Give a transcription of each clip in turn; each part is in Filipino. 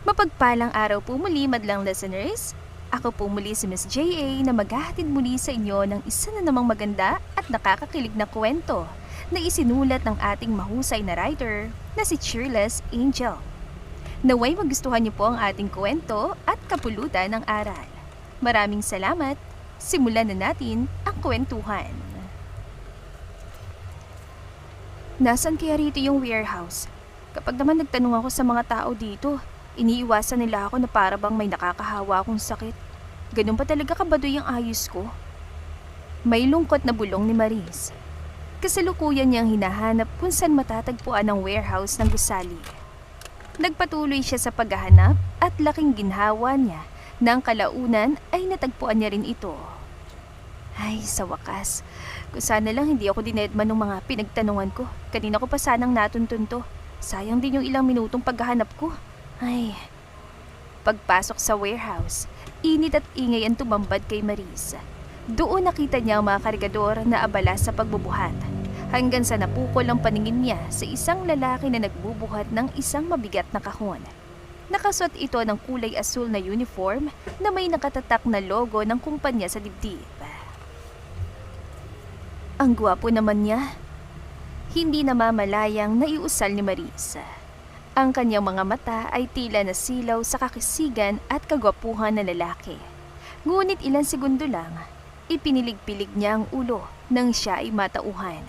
Mapagpalang araw po muli, madlang listeners. Ako po muli si Miss J.A. na maghahatid muli sa inyo ng isa na namang maganda at nakakakilig na kwento na isinulat ng ating mahusay na writer na si Cheerless Angel. Naway magustuhan niyo po ang ating kwento at kapulutan ng aral. Maraming salamat. Simulan na natin ang kwentuhan. Nasaan kaya rito yung warehouse? Kapag naman nagtanong ako sa mga tao dito, iniiwasan nila ako na para bang may nakakahawa akong sakit. Ganun pa talaga kabadoy ang ayos ko. May lungkot na bulong ni Maris. Kasalukuyan niyang hinahanap kung saan matatagpuan ang warehouse ng gusali. Nagpatuloy siya sa paghahanap at laking ginhawa niya nang kalaunan ay natagpuan niya rin ito. Ay, sa wakas. Kung sana lang hindi ako dinedman ng mga pinagtanungan ko. Kanina ko pa sanang natuntun to. Sayang din yung ilang minutong paghahanap ko. Ay. Pagpasok sa warehouse, init at ingay ang tumambad kay Maris. Doon nakita niya ang mga kargador na abala sa pagbubuhat. Hanggang sa napukol ang paningin niya sa isang lalaki na nagbubuhat ng isang mabigat na kahon. Nakasuot ito ng kulay asul na uniform na may nakatatak na logo ng kumpanya sa dibdib. Ang gwapo naman niya. Hindi namamalayang naiusal ni Marisa. Ang kanyang mga mata ay tila nasilaw sa kakisigan at kagwapuhan na lalaki. Ngunit ilang segundo lang, ipinilig-pilig niya ang ulo nang siya ay matauhan.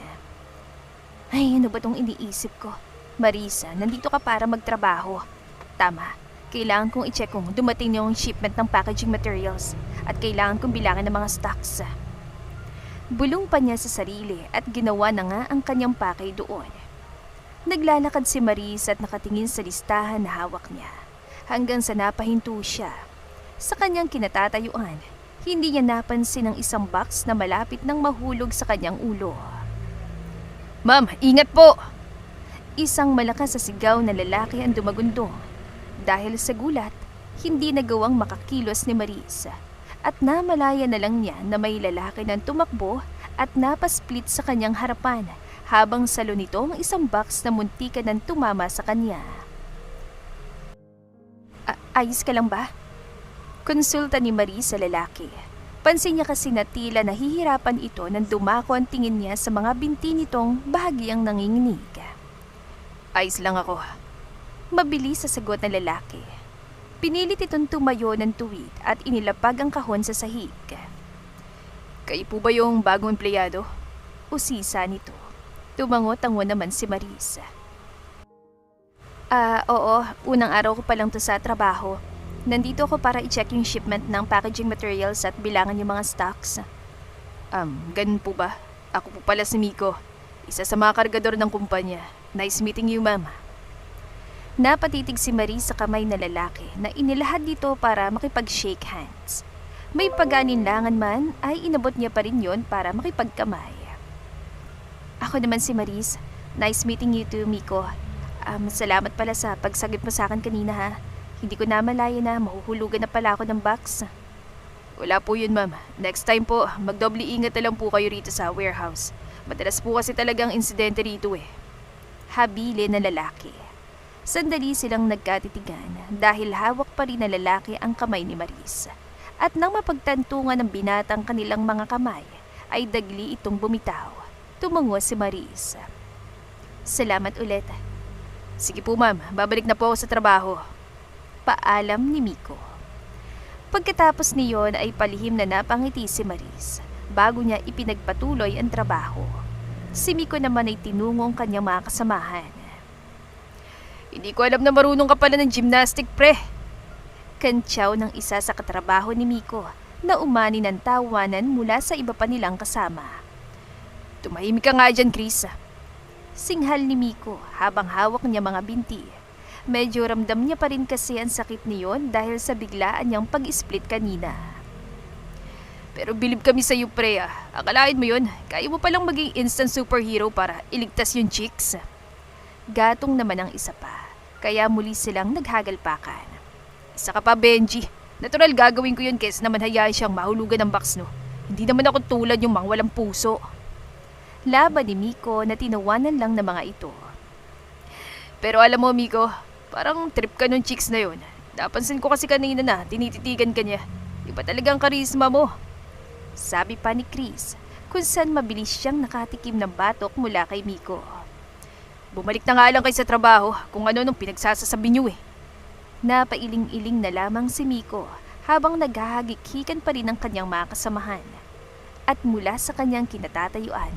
Ay, ano ba tong iniisip ko? Marisa, nandito ka para magtrabaho. Tama, kailangan kong i-check kung dumating yung shipment ng packaging materials at kailangan kong bilangan ng mga stocks. Bulong pa niya sa sarili at ginawa na nga ang kanyang pakay doon. Naglalakad si Maris at nakatingin sa listahan na hawak niya hanggang sa napahinto siya. Sa kanyang kinatatayuan, hindi niya napansin ang isang box na malapit nang mahulog sa kanyang ulo. "Ma'am, ingat po!" Isang malakas sa sigaw na lalaki ang dumagundong. Dahil sa gulat, hindi nagawang makakilos ni Marisa at namalaya na lang niya na may lalaki nang tumakbo at napasplit sa kanyang harapan habang salo nito ang isang box na muntikan nang tumama sa kanya. Ayos ka lang ba? Konsulta ni Marisa sa lalaki. Pansin niya kasi na tila nahihirapan ito nang dumako ang tingin niya sa mga binti nitong bahagyang nanginginig. Ayos lang ako. Mabilis sa sagot ng lalaki. Pinilit itong tumayo ng tuwid at inilapag ang kahon sa sahig. "Kayo po ba yung bagong empleyado?" Usisa nito. Tumango-tango naman si Marisa. Oo. Unang araw ko pa lang to sa trabaho. Nandito ako para i-check yung shipment ng packaging materials at bilangan yung mga stocks. Ganun po ba? Ako po pala si Miko. Isa sa mga kargador ng kumpanya. Nice meeting you, ma'am. Napatitig si Maris sa kamay na lalaki na inilahad dito para makipag-shake hands. May pag-aninlangan man ay inabot niya pa rin yon para makipagkamay. Ako naman si Maris. Nice meeting you too, Miko. Salamat pala sa pagsagip mo sa akin kanina ha. Hindi ko namalaya na mahuhulugan na pala ako ng box. Wala po yun, ma'am. Next time po, magdoble ingat na lang po kayo rito sa warehouse. Madalas po kasi talagang insidente rito eh. Habili na lalaki. Sandali silang nagkatitigan dahil hawak pa rin na lalaki ang kamay ni Maris. At nang mapagtantungan ng binatang kanilang mga kamay, ay dagli itong bumitaw. Tumango si Maris. Salamat ulit. Sige po ma'am, babalik na po ako sa trabaho. Paalam ni Miko. Pagkatapos niyon ay palihim na napangiti si Maris bago niya ipinagpatuloy ang trabaho. Si Miko naman ay tinungong kanyang mga kasamahan. Hindi ko alam na marunong ka pala ng gymnastic, pre. Kantsaw ng isa sa katrabaho ni Miko na umani ng tawanan mula sa iba pa nilang kasama. Tumahimik ka nga dyan, Chris. Singhal ni Miko habang hawak niya mga binti. Medyo ramdam niya pa rin kasi ang sakit niyon dahil sa biglaan niyang pag-split kanina. Pero bilib kami sa iyo, pre. Akalain mo yun, kaya mo palang maging instant superhero para iligtas yung chicks. Gatong naman ang isa pa, kaya muli silang naghagalpakan. Isa ka pa, Benji. Natural gagawin ko yun kaysa naman hayaan siyang mahulugan ng box, no? Hindi naman ako tulad yung mga walang puso. Laban ni Miko na tinawanan lang ng mga ito. Pero alam mo, Miko, parang trip ka nung chicks na yun. Napansin ko kasi kanina na tinititigan ka niya. Iba talagang karisma mo. Sabi pa ni Chris, kung saan mabilis siyang nakatikim ng batok mula kay Miko. Bumalik na nga lang kayo sa trabaho kung ano nung pinagsasasabi niyo eh. Napailing-iling na lamang si Miko habang naghahagikikan pa rin ang kanyang mga kasamahan. At mula sa kanyang kinatatayuan,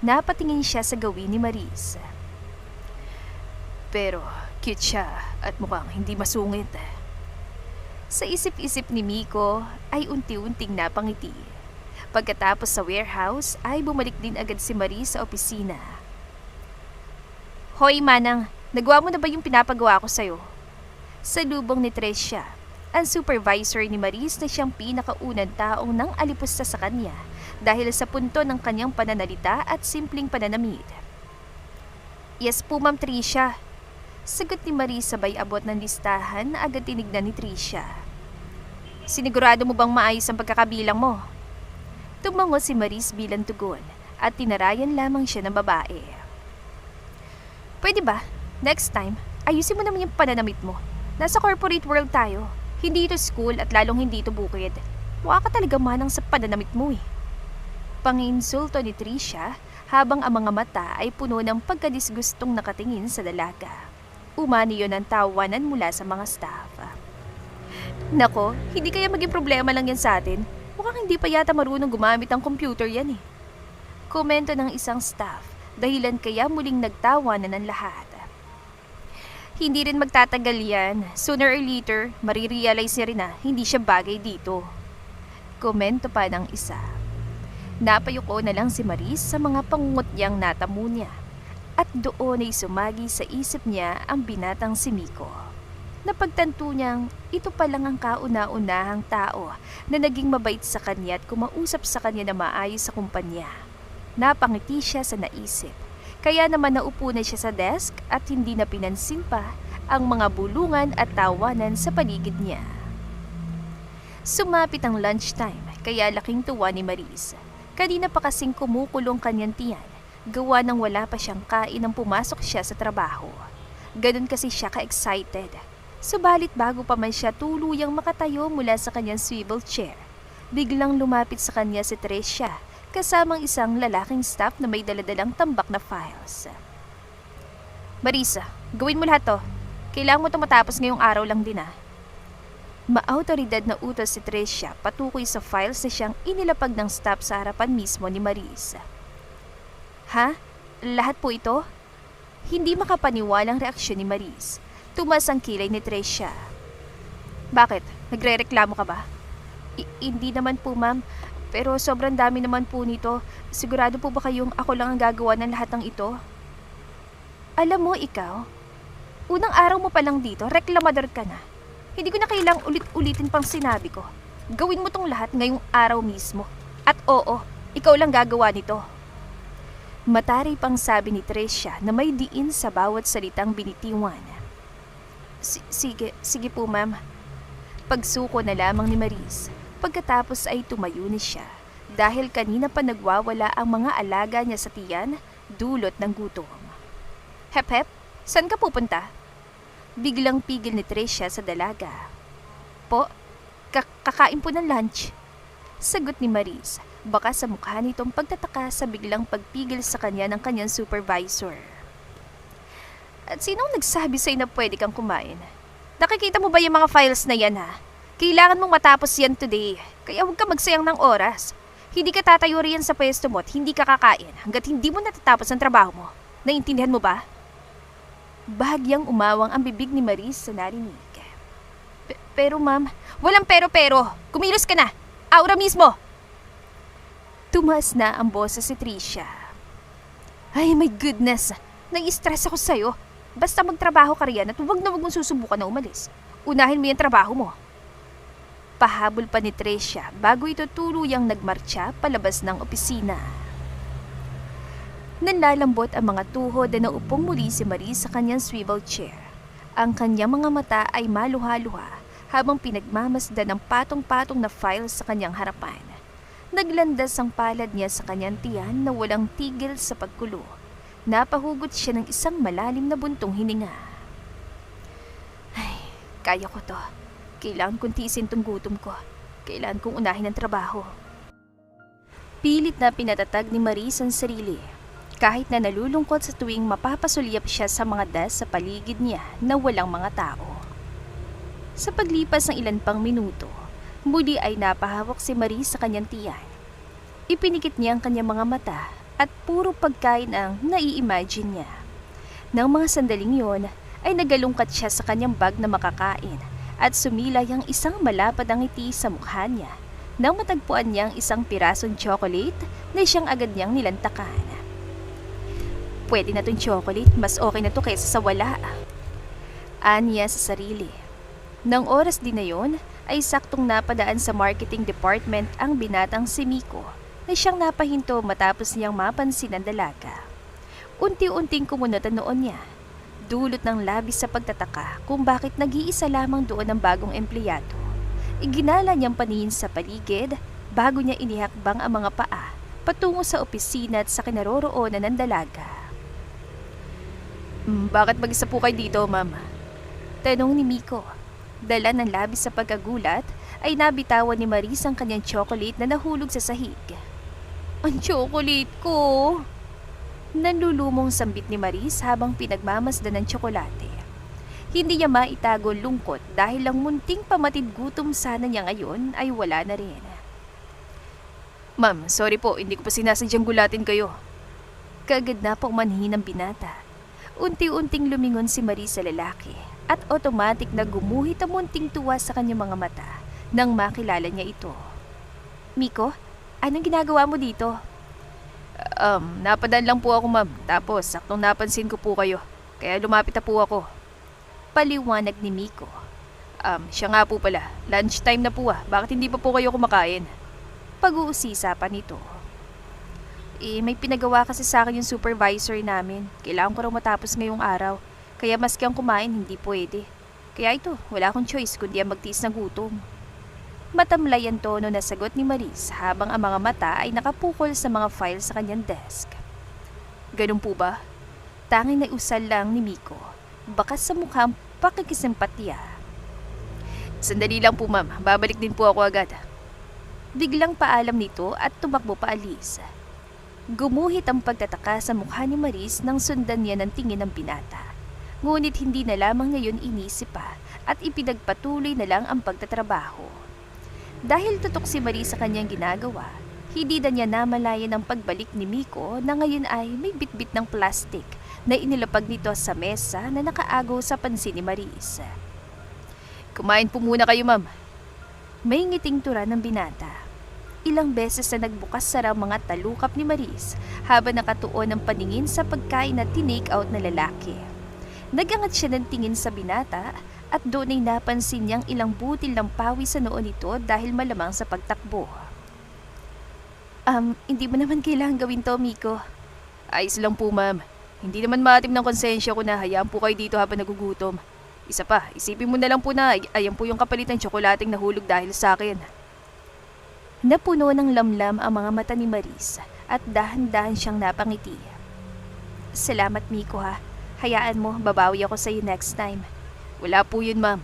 napatingin siya sa gawin ni Maris. Pero cute siya at mukhang hindi masungit. Sa isip-isip ni Miko ay unti-unting napangiti. Pagkatapos sa warehouse ay bumalik din agad si Maris sa opisina. Hoy Manang, nagawa mo na ba yung pinapagawa ko sa'yo? Salubong ni Tricia, ang supervisor ni Maris na siyang pinakaunang taong nang alipusta sa kanya dahil sa punto ng kanyang pananalita at simpleng pananamit. Yes po Ma'am Tricia. Sagot ni Maris sabay abot ng listahan na agad tinignan ni Tricia. Sinigurado mo bang maayos ang pagkakabilang mo? Tumango si Maris bilang tugon at tinarayan lamang siya ng babae. Pwede ba? Next time, ayusin mo naman yung pananamit mo. Nasa corporate world tayo. Hindi ito school at lalong hindi ito bukid. Mukha ka talaga manang sa pananamit mo eh. Panginsulto ni Tricia habang ang mga mata ay puno ng pagkadisgustong nakatingin sa dalaga. Umani yun ang tawanan mula sa mga staff. Nako, hindi kaya maging problema lang yan sa atin. Mukhang hindi pa yata marunong gumamit ng computer yan eh. Komento ng isang staff, dahilan kaya muling nagtawanan ng lahat. Hindi rin magtatagal yan. Sooner or later, marirealize niya rin na hindi siya bagay dito. Komento pa ng isa. Napayuko na lang si Maris sa mga pangungutyang natamo niya. At doon ay sumagi sa isip niya ang binatang si Miko. Napagtanto niyang ito pa lang ang kauna-unahang tao na naging mabait sa kanya at kumausap sa kanya na maayos sa kumpanya. Napangiti siya sa naisip. Kaya naman naupo na siya sa desk at hindi na pinansin pa ang mga bulungan at tawanan sa paligid niya. Sumapit ang lunchtime kaya laking tuwa ni Maris. Kanina pa kasing kumukulong kanyang tiyan, gawa nang wala pa siyang kain nang pumasok siya sa trabaho. Ganun kasi siya ka-excited. Subalit bago pa man siya tuluyang makatayo mula sa kanyang swivel chair, biglang lumapit sa kanya si Tricia kasamang isang lalaking staff na may daladalang tambak na files. Marisa, gawin mo lahat to. Kailangan mo ito matapos ngayong araw lang din ah. Maautoridad na utos si Tricia patukoy sa files na siyang inilapag ng staff sa harapan mismo ni Marisa. Ha? Lahat po ito? Hindi makapaniwalang reaksyon ni Maris. Tumas ang kilay ni Tricia. Bakit? Nagre-reklamo ka ba? Hindi naman po ma'am. Pero sobrang dami naman po nito. Sigurado po ba kayong ako lang ang gagawa ng lahat ng ito? Alam mo ikaw, unang araw mo pa lang dito, reklamador ka na. Hindi ko na kailang ulit-ulitin pang sinabi ko. Gawin mo tong lahat ngayong araw mismo. At oo, ikaw lang gagawa nito. Mataray pang sabi ni Tricia na may diin sa bawat salitang binitiwan. Sige po ma'am. Pagsuko na lamang ni Maris. Pagkatapos ay tumayo na siya dahil kanina pa nagwawala ang mga alaga niya sa tiyan dulot ng gutom. Hep, saan ka pupunta? Biglang pigil ni Tricia sa dalaga. Po, kakain po ng lunch. Sagot ni Maris, baka sa mukha nitong pagtataka sa biglang pagpigil sa kanya ng kanyang supervisor. At sinong nagsabi sa'yo na pwede kang kumain? Nakikita mo ba yung mga files na yan ha? Kailangan mong matapos yan today, kaya huwag ka magsayang ng oras. Hindi ka tatayo riyan sa pwesto mo at hindi ka kakain hanggat hindi mo natatapos ang trabaho mo. Naintindihan mo ba? Bahagyang umawang ang bibig ni Maris sa narinig. Pero ma'am, walang pero. Kumilos ka na. Aura mismo. Tumaas na ang boses si Tricia. Ay my goodness, nai-stress ako sa'yo. Basta magtrabaho ka riyan at huwag na huwag mong susubukan na umalis. Unahin mo yung trabaho mo. Pahabol pa ni Tricia bago ito tuluyang nagmarcha palabas ng opisina. Nanlalambot ang mga tuhod na naupong muli si Maris sa kanyang swivel chair. Ang kanyang mga mata ay maluha-luha habang pinagmamasdan ng patong-patong na files sa kanyang harapan. Naglandas ang palad niya sa kanyang tiyan na walang tigil sa pagkulo. Napahugot siya ng isang malalim na buntong hininga. Ay, kaya ko to. Kailangan kong tiisin tong gutom ko. Kailangan kong unahin ang trabaho. Pilit na pinatatag ni Maris ang sarili. Kahit na nalulungkot sa tuwing mapapasulyap siya sa mga desk sa paligid niya na walang mga tao. Sa paglipas ng ilan pang minuto, muli ay napahawak si Maris sa kanyang tiyan. Ipinikit niya ang kanyang mga mata at puro pagkain ang nai-imagine niya. Nang mga sandaling yon, ay nagalungkat siya sa kanyang bag na makakain at sumilay ang isang malapad ang ngiti sa mukha niya nang matagpuan niya ang isang pirasong chocolate na siyang agad niyang nilantakan. Pwede na tong chocolate, mas okay na to kaysa sa wala. Aniya sa sarili. Nang oras din na yon, ay saktong napadaan sa marketing department ang binatang si Miko na siyang napahinto matapos niyang mapansin ang dalaga. Unti-unting kumunot ang noon niya. Dulot ng labis sa pagtataka kung bakit nag-iisa lamang doon ang bagong empleyado. Iginala niyang paningin sa paligid bago niya inihakbang ang mga paa patungo sa opisina at sa kinaroroonan ng dalaga. Bakit mag-isa po kayo dito, ma'am? Tanong ni Miko. Dala ng labis sa pagkagulat, ay nabitawan ni Maris ang kanyang chocolate na nahulog sa sahig. Ang chocolate ko! Nanlulumong sambit ni Maris habang pinagmamasdan ng tsokolate. Hindi niya maitago lungkot dahil ang munting pamatid gutom sana niya ngayon ay wala na rin. Ma'am, sorry po, hindi ko pa sinasadyang gulatin kayo. Kaagad na pong manhin ng binata. Unti-unting lumingon si Maris sa lalaki at automatic na gumuhit ang munting tuwa sa kanyang mga mata nang makilala niya ito. Miko, anong ginagawa mo dito? Napadaan lang po ako, ma'am. Tapos, saktong napansin ko po kayo. Kaya lumapit na po ako. Paliwanag ni Miko. Siya nga po pala. Lunchtime na po Bakit hindi pa po kayo kumakain? Pag-uusisa pa nito. May pinagawa kasi sa akin yung supervisor namin. Kailangan ko raw matapos ngayong araw. Kaya maski ang kumain, hindi pwede. Kaya ito, wala akong choice kundi ang magtiis ng gutom. Matamlay ang tono na sagot ni Maris habang ang mga mata ay nakapukol sa mga files sa kanyang desk. Ganun po ba? Tanging nausal lang ni Miko. Bakas sa mukhang pakikisimpatya. Sandali lang po, ma'am. Babalik din po ako agad. Biglang paalam nito at tumakbo paalis. Gumuhit ang pagtataka sa mukha ni Maris nang sundan niya ng tingin ng binata. Ngunit hindi na lamang niya yun inisip pa at ipinagpatuloy na lang ang pagtatrabaho. Dahil tutok si Maris sa kanyang ginagawa, hindi na niya namalayan ang pagbalik ni Miko na ngayon ay may bitbit ng plastic na inilapag nito sa mesa na nakaagaw sa pansin ni Maris. Kumain po muna kayo, ma'am. May ngiting tura ng binata. Ilang beses na nagbukas sara mga talukap ni Maris habang nakatuon ang paningin sa pagkain na tinake out na lalaki. Nagangat siya ng tingin sa binata at doon ay napansin niyang ilang butil ng pawis sa noo nito dahil malamang sa pagtakbo. Hindi mo naman kailangan gawin to, Miko. Ayos lang po, ma'am. Hindi naman maatim ng konsensya ko na hayaan po kayo dito habang nagugutom. Isa pa, isipin mo na lang po na ayan po yung kapalit ng tsokolating nahulog dahil sa akin. Napuno ng lamlam ang mga mata ni Maris at dahan-dahan siyang napangiti. Salamat, Miko ha. Hayaan mo, babawi ako sa iyo next time. Wala po yun, ma'am.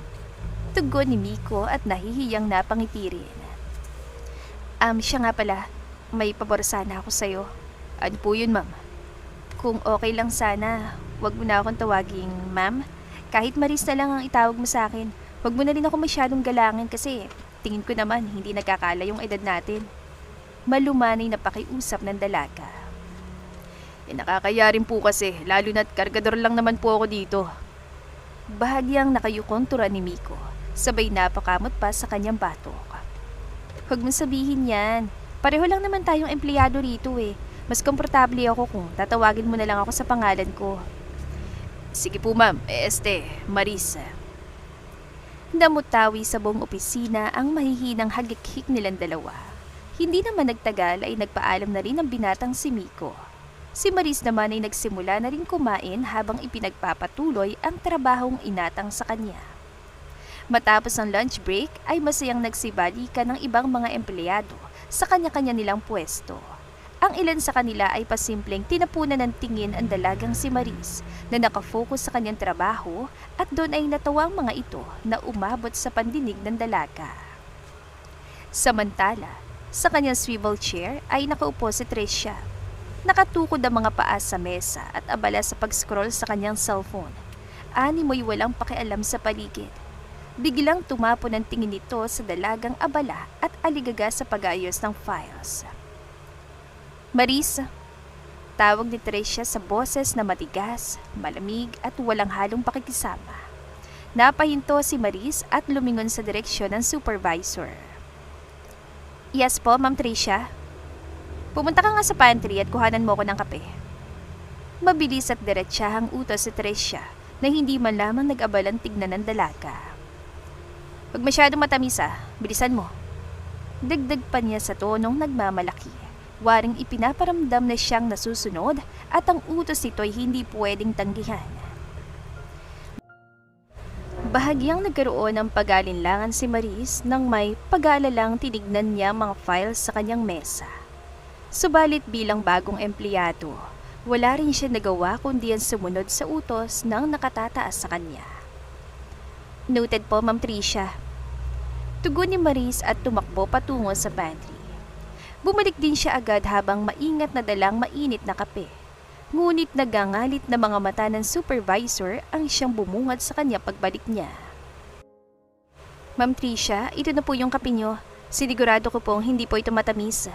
Tugon ni Miko at nahihiyang napangiti rin. Siya nga pala, may pabor sana ako sa iyo. Ano po yun, ma'am? Kung okay lang sana, wag mo na akong tawaging ma'am. Kahit Maris na lang ang itawag mo sa akin. Wag mo na rin ako masyadong galangin kasi tingin ko naman hindi nagkakala yung edad natin. Malumanay na pakiusap ng dalaga. Nakakaya rin po kasi, lalo na't kargador lang naman po ako dito. Bahagyang nakayukong tura ni Miko, sabay napakamot pa sa kanyang batok. Huwag mong sabihin yan. Pareho lang naman tayong empleyado rito eh. Mas komportable ako kung tatawagin mo na lang ako sa pangalan ko. Sige po, ma'am. Marisa. Namutawi sa buong opisina ang mahihinang hagik-hik nilang dalawa. Hindi naman nagtagal ay nagpaalam na rin ang binatang si Miko. Si Maris naman ay nagsimula na rin kumain habang ipinagpapatuloy ang trabahong inatang sa kanya. Matapos ang lunch break ay masayang nagsibalikan ng ibang mga empleyado sa kanya-kanya nilang pwesto. Ang ilan sa kanila ay pasimpleng tinapunan ng tingin ang dalagang si Maris na nakafocus sa kanyang trabaho at doon ay natawa ang mga ito na umabot sa pandinig ng dalaga. Samantala, sa kanyang swivel chair ay nakaupo si Tricia. Nakatukod ang mga paa sa mesa at abala sa pag-scroll sa kanyang cellphone. Animoy walang pakialam sa paligid. Biglang tumapon ang tingin nito sa dalagang abala at aligaga sa pag-ayos ng files. Maris, tawag ni Tricia sa boses na matigas, malamig at walang halong pakikisama. Napahinto si Maris at lumingon sa direksyon ng supervisor. Yes po, Ma'am Tricia. Pumunta ka nga sa pantry at kuhanan mo ko ng kape. Mabilis at diretsahang utos si Tricia na hindi man lamang nag-abalang tignan ng dalaga. Huwag masyadong matamis bilisan mo. Dagdag pa niya sa tonong nagmamalaki. Waring ipinaparamdam na siyang nasusunod at ang utos nito ay hindi pwedeng tanggihan. Bahagyang nagkaroon ng pag-alinlangan si Maris nang may pag-aalalang tinignan niya mga files sa kanyang mesa. Subalit bilang bagong empleyado, wala rin siya nagawa kundi ang sumunod sa utos ng nakatataas sa kanya. Noted po, Ma'am Tricia. Tugon ni Maris at tumakbo patungo sa pantry. Bumalik din siya agad habang maingat na dalang mainit na kape. Ngunit nagangalit na mga mata ng supervisor ang siyang bumungad sa kanya pagbalik niya. Ma'am Tricia, ito na po yung kape niyo. Sinigurado ko pong hindi po ito matamis.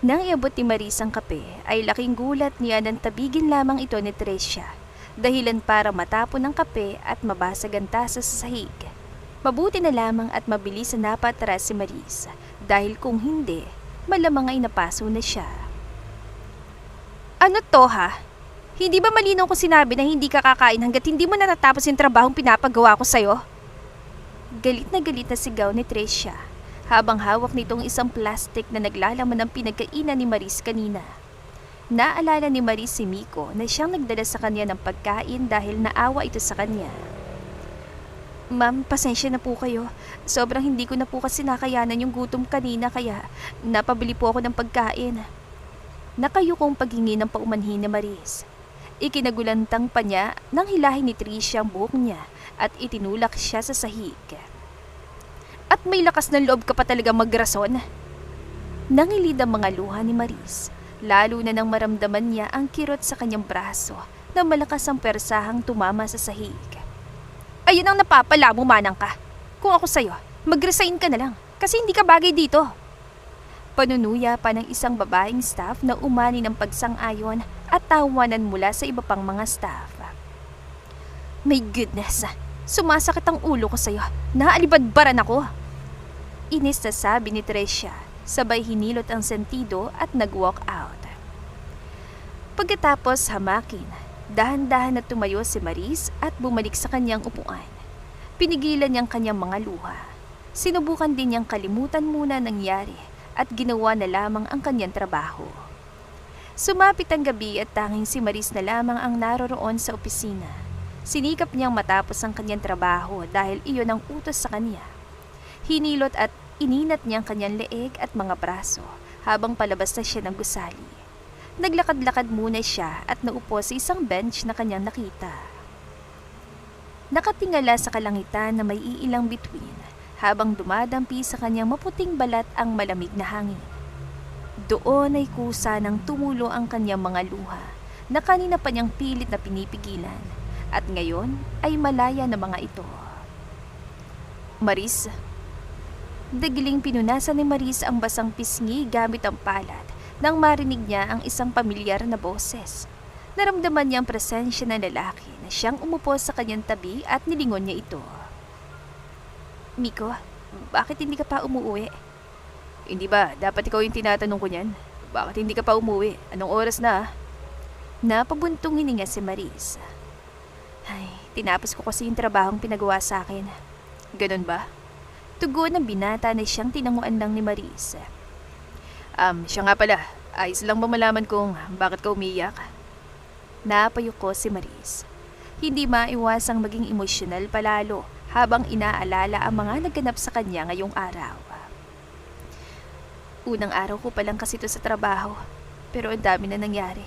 Nang iabot ni Maris ang kape, ay laking gulat niya nang tabigin lamang ito ni Tricia. Dahilan para matapon ang kape at mabasag ang tasa sa sahig. Mabuti na lamang at mabilis na napatras si Maris. Dahil kung hindi, malamang ay napaso na siya. Ano to ha? Hindi ba malinaw kung sinabi na hindi ka kakain hanggat hindi mo natatapos yung trabahong pinapagawa ko sa'yo? Galit na sigaw ni Tricia habang hawak nitong isang plastic na naglalaman ng pinagkainan ni Maris kanina. Naalala ni Maris si Miko na siyang nagdala sa kanya ng pagkain dahil naawa ito sa kanya. Ma'am, pasensya na po kayo. Sobrang hindi ko na po kasi nakayanan yung gutom kanina kaya napabili po ako ng pagkain. Nakayukong paghingi ng paumanhin ni Maris. Ikinagulantang pa niya nang hilahin ni Tricia ang buhok niya at itinulak siya sa sahig. At may lakas ng loob ka pa talaga magrason? Nangilid ang mga luha ni Maris, lalo na nang maramdaman niya ang kirot sa kanyang braso na malakas ang persahang tumama sa sahig. Ayun ang napapala mo, manang ka. Kung ako sa'yo, mag-resign ka na lang kasi hindi ka bagay dito. Panunuya pa ng isang babaeng staff na umani ng pagsang-ayon at tawanan mula sa iba pang mga staff. My goodness, sumasakit ang ulo ko sa'yo. Naalibadbaran ako. Inis na sabi ni Tricia, sabay hinilot ang sentido at nag-walk out. Pagkatapos hamakin, dahan-dahan na tumayo si Maris at bumalik sa kanyang upuan. Pinigilan niyang kanyang mga luha. Sinubukan din niyang kalimutan muna nangyari at ginawa na lamang ang kanyang trabaho. Sumapit ang gabi at tanging si Maris na lamang ang naroroon sa opisina. Sinikap niyang matapos ang kanyang trabaho dahil iyon ang utos sa kanya. Hinilot at ininat niya ang kanyang leeg at mga braso habang palabas na siya ng gusali. Naglakad-lakad muna siya at naupo sa isang bench na kanyang nakita. Nakatingala sa kalangitan na may iilang bituin habang dumadampi sa kanyang maputing balat ang malamig na hangin. Doon ay kusa ng tumulo ang kanyang mga luha na kanina pa niyang pilit na pinipigilan at ngayon ay malaya na mga ito. Maris. Dagiling pinunasan ni Maris ang basang pisngi gamit ang palad nang marinig niya ang isang pamilyar na boses. Naramdaman niya ang presensya ng lalaki na siyang umupo sa kanyang tabi at nilingon niya ito. Miko, bakit hindi ka pa umuwi? Hindi ba, dapat ikaw yung tinatanong ko niyan? Bakit hindi ka pa umuwi? Anong oras na? Napabuntong hininga si Maris. Ay, tinapos ko kasi yung trabahong pinagawa sa akin. Ganun ba? Tugon ng binata na siyang tinanguan lang ni Maris. Siya nga pala, ayos lang ba malaman kung bakit ka umiyak? Napayuko si Maris. Hindi maiwasang maging emosyonal palalo habang inaalala ang mga naganap sa kanya ngayong araw. Unang araw ko pa lang kasi ito sa trabaho, pero ang dami na nangyari.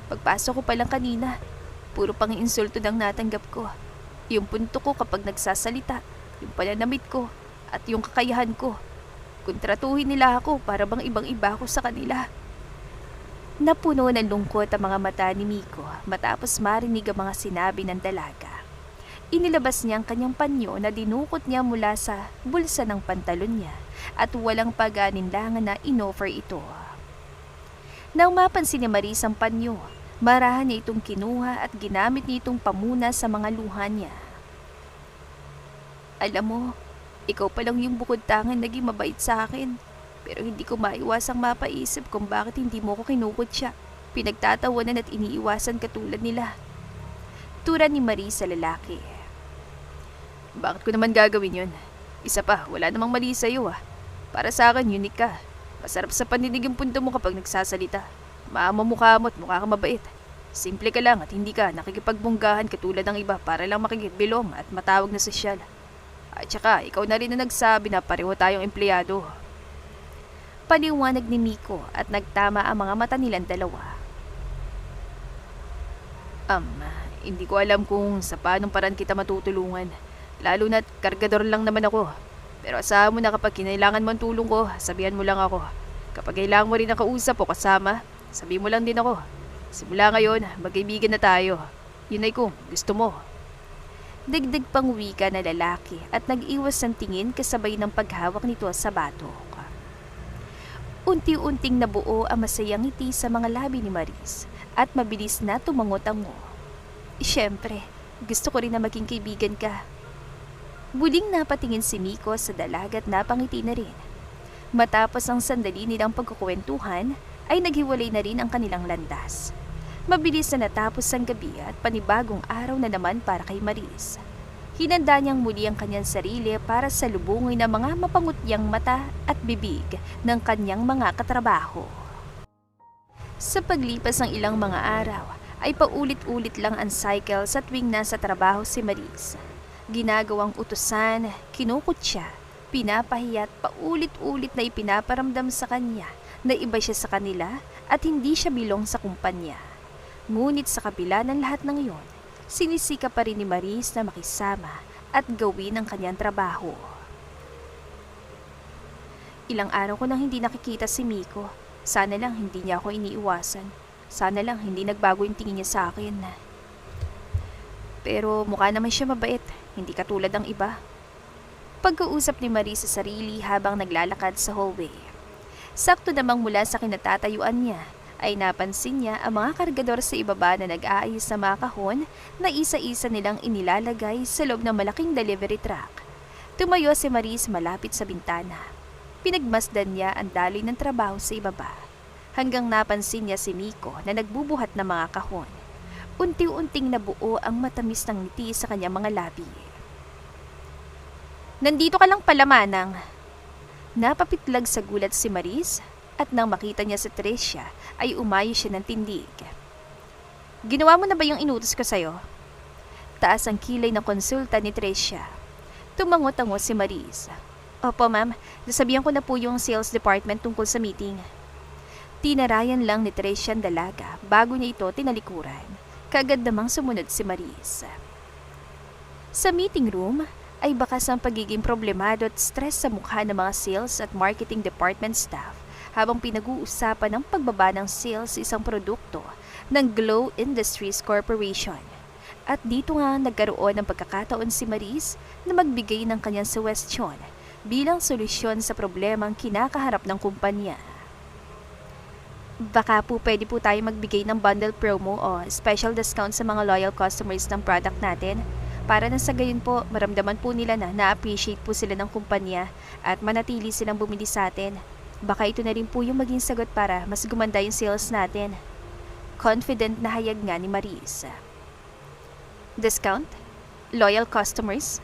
Pagpasok ko pa lang kanina, puro pang insulto nang natanggap ko. Yung punto ko kapag nagsasalita, yung pananamit ko, at yung kakayahan ko. Kontratuhin nila ako para bang ibang-iba ako sa kanila. Napuno ng lungkot ang mga mata ni Miko matapos marinig ang mga sinabi ng dalaga. Inilabas niya ang kanyang panyo na dinukot niya mula sa bulsa ng pantalon niya at walang pag-alinlangan na inoffer ito. Nang mapansin ni Maris ang panyo, marahan niya itong kinuha at ginamit niya itong pamuna sa mga luha niya. Alam mo, ikaw pa lang yung bukod tangan naging mabait sa akin. Pero hindi ko maiwasang mapaisip kung bakit hindi mo ko kinukutya. Pinagtatawanan at iniiwasan katulad nila. Tura ni Marie sa lalaki. Bakit ko naman gagawin yun? Isa pa, wala namang mali sa'yo ah. Para sa akin, unique ka. Masarap sa paninig yung punto mo kapag nagsasalita. Maamamukha mo at mukha ka mabait. Simple ka lang at hindi ka nakikipagbunggahan katulad ng iba para lang makikibilong at matawag na sosyal. At saka, ikaw na rin na nagsabi na pareho tayong empleyado. Paliwanag ni Miko at nagtama ang mga mata nilang dalawa. Hindi ko alam kung sa paanong paraan kita matutulungan. Lalo na't kargador lang naman ako. Pero asahan mo na kapag kinailangan mo ang tulong ko, sabihan mo lang ako. Kapag kailangan mo rin ang kausap o kasama, sabihin mo lang din ako. Simula ngayon, magkaibigan na tayo. Yun ay kung gusto mo. Dagdag pang wika na lalaki at nag-iwas ng tingin kasabay ng paghawak nito sa batok. Unti-unting nabuo ang masayang ngiti sa mga labi ni Maris at mabilis na tumango-tango. Siyempre, gusto ko rin na maging kaibigan ka. Buling napatingin si Miko sa dalaga at napangiti na rin. Matapos ang sandali nilang pagkukwentuhan, ay naghiwalay na rin ang kanilang landas. Mabilis na natapos ang gabi at panibagong araw na naman para kay Maris. Hinanda niyang muli ang kanyang sarili para salubungin ang mga mapangutyang mata at bibig ng kanyang mga katrabaho. Sa paglipas ng ilang mga araw, ay paulit-ulit lang ang cycle sa tuwing nasa trabaho si Maris. Ginagawang utusan, kinukutya, pinapahiya at paulit-ulit na ipinaparamdam sa kanya na iba siya sa kanila at hindi siya bilong sa kumpanya. Ngunit sa kabila ng lahat ng iyon, sinisika pa rin ni Maris na makisama at gawin ang kanyang trabaho. Ilang araw ko nang hindi nakikita si Miko. Sana lang hindi niya ako iniiwasan. Sana lang hindi nagbago yung tingin niya sa akin. Pero mukha naman siya mabait, hindi katulad ng iba. Pagkausap ni Maris sa sarili habang naglalakad sa hallway. Sakto namang mula sa kinatatayuan niya, ay napansin niya ang mga kargador sa ibaba na nag-aayos sa mga kahon na isa-isa nilang inilalagay sa loob ng malaking delivery truck. Tumayo si Maris malapit sa bintana. Pinagmasdan niya ang daloy ng trabaho sa ibaba. Hanggang napansin niya si Miko na nagbubuhat ng mga kahon. Unti-unting nabuo ang matamis ng ngiti sa kanyang mga labi. Nandito ka lang pala, Manang. Napapitlag sa gulat si Maris. At nang makita niya si Tricia, ay umayos siya ng tindig. Ginawa mo na ba yung inutos ko sa'yo? Taas ang kilay na konsulta ni Tricia. Tumango-tango si Maris. Opo ma'am, nasabihan ko na po yung sales department tungkol sa meeting. Tinarayan lang ni Tricia ang dalaga bago niya ito tinalikuran. Kaagad namang sumunod si Maris. Sa meeting room, ay bakas ang pagiging problemado at stress sa mukha ng mga sales at marketing department staff habang pinag-uusapan ang pagbaba ng sales sa isang produkto ng Glow Industries Corporation. At dito nga nagkaroon ng pagkakataon si Maris na magbigay ng kanyang suwestyon bilang solusyon sa problemang kinakaharap ng kumpanya. Baka po pwede po tayo magbigay ng bundle promo o special discount sa mga loyal customers ng product natin para na sa gayon po maramdaman po nila na na-appreciate po sila ng kumpanya at manatili silang bumili sa atin. Baka ito na rin po yung maging sagot para mas gumanda yung sales natin. Confident na hayag nga ni Maris. Discount? Loyal customers?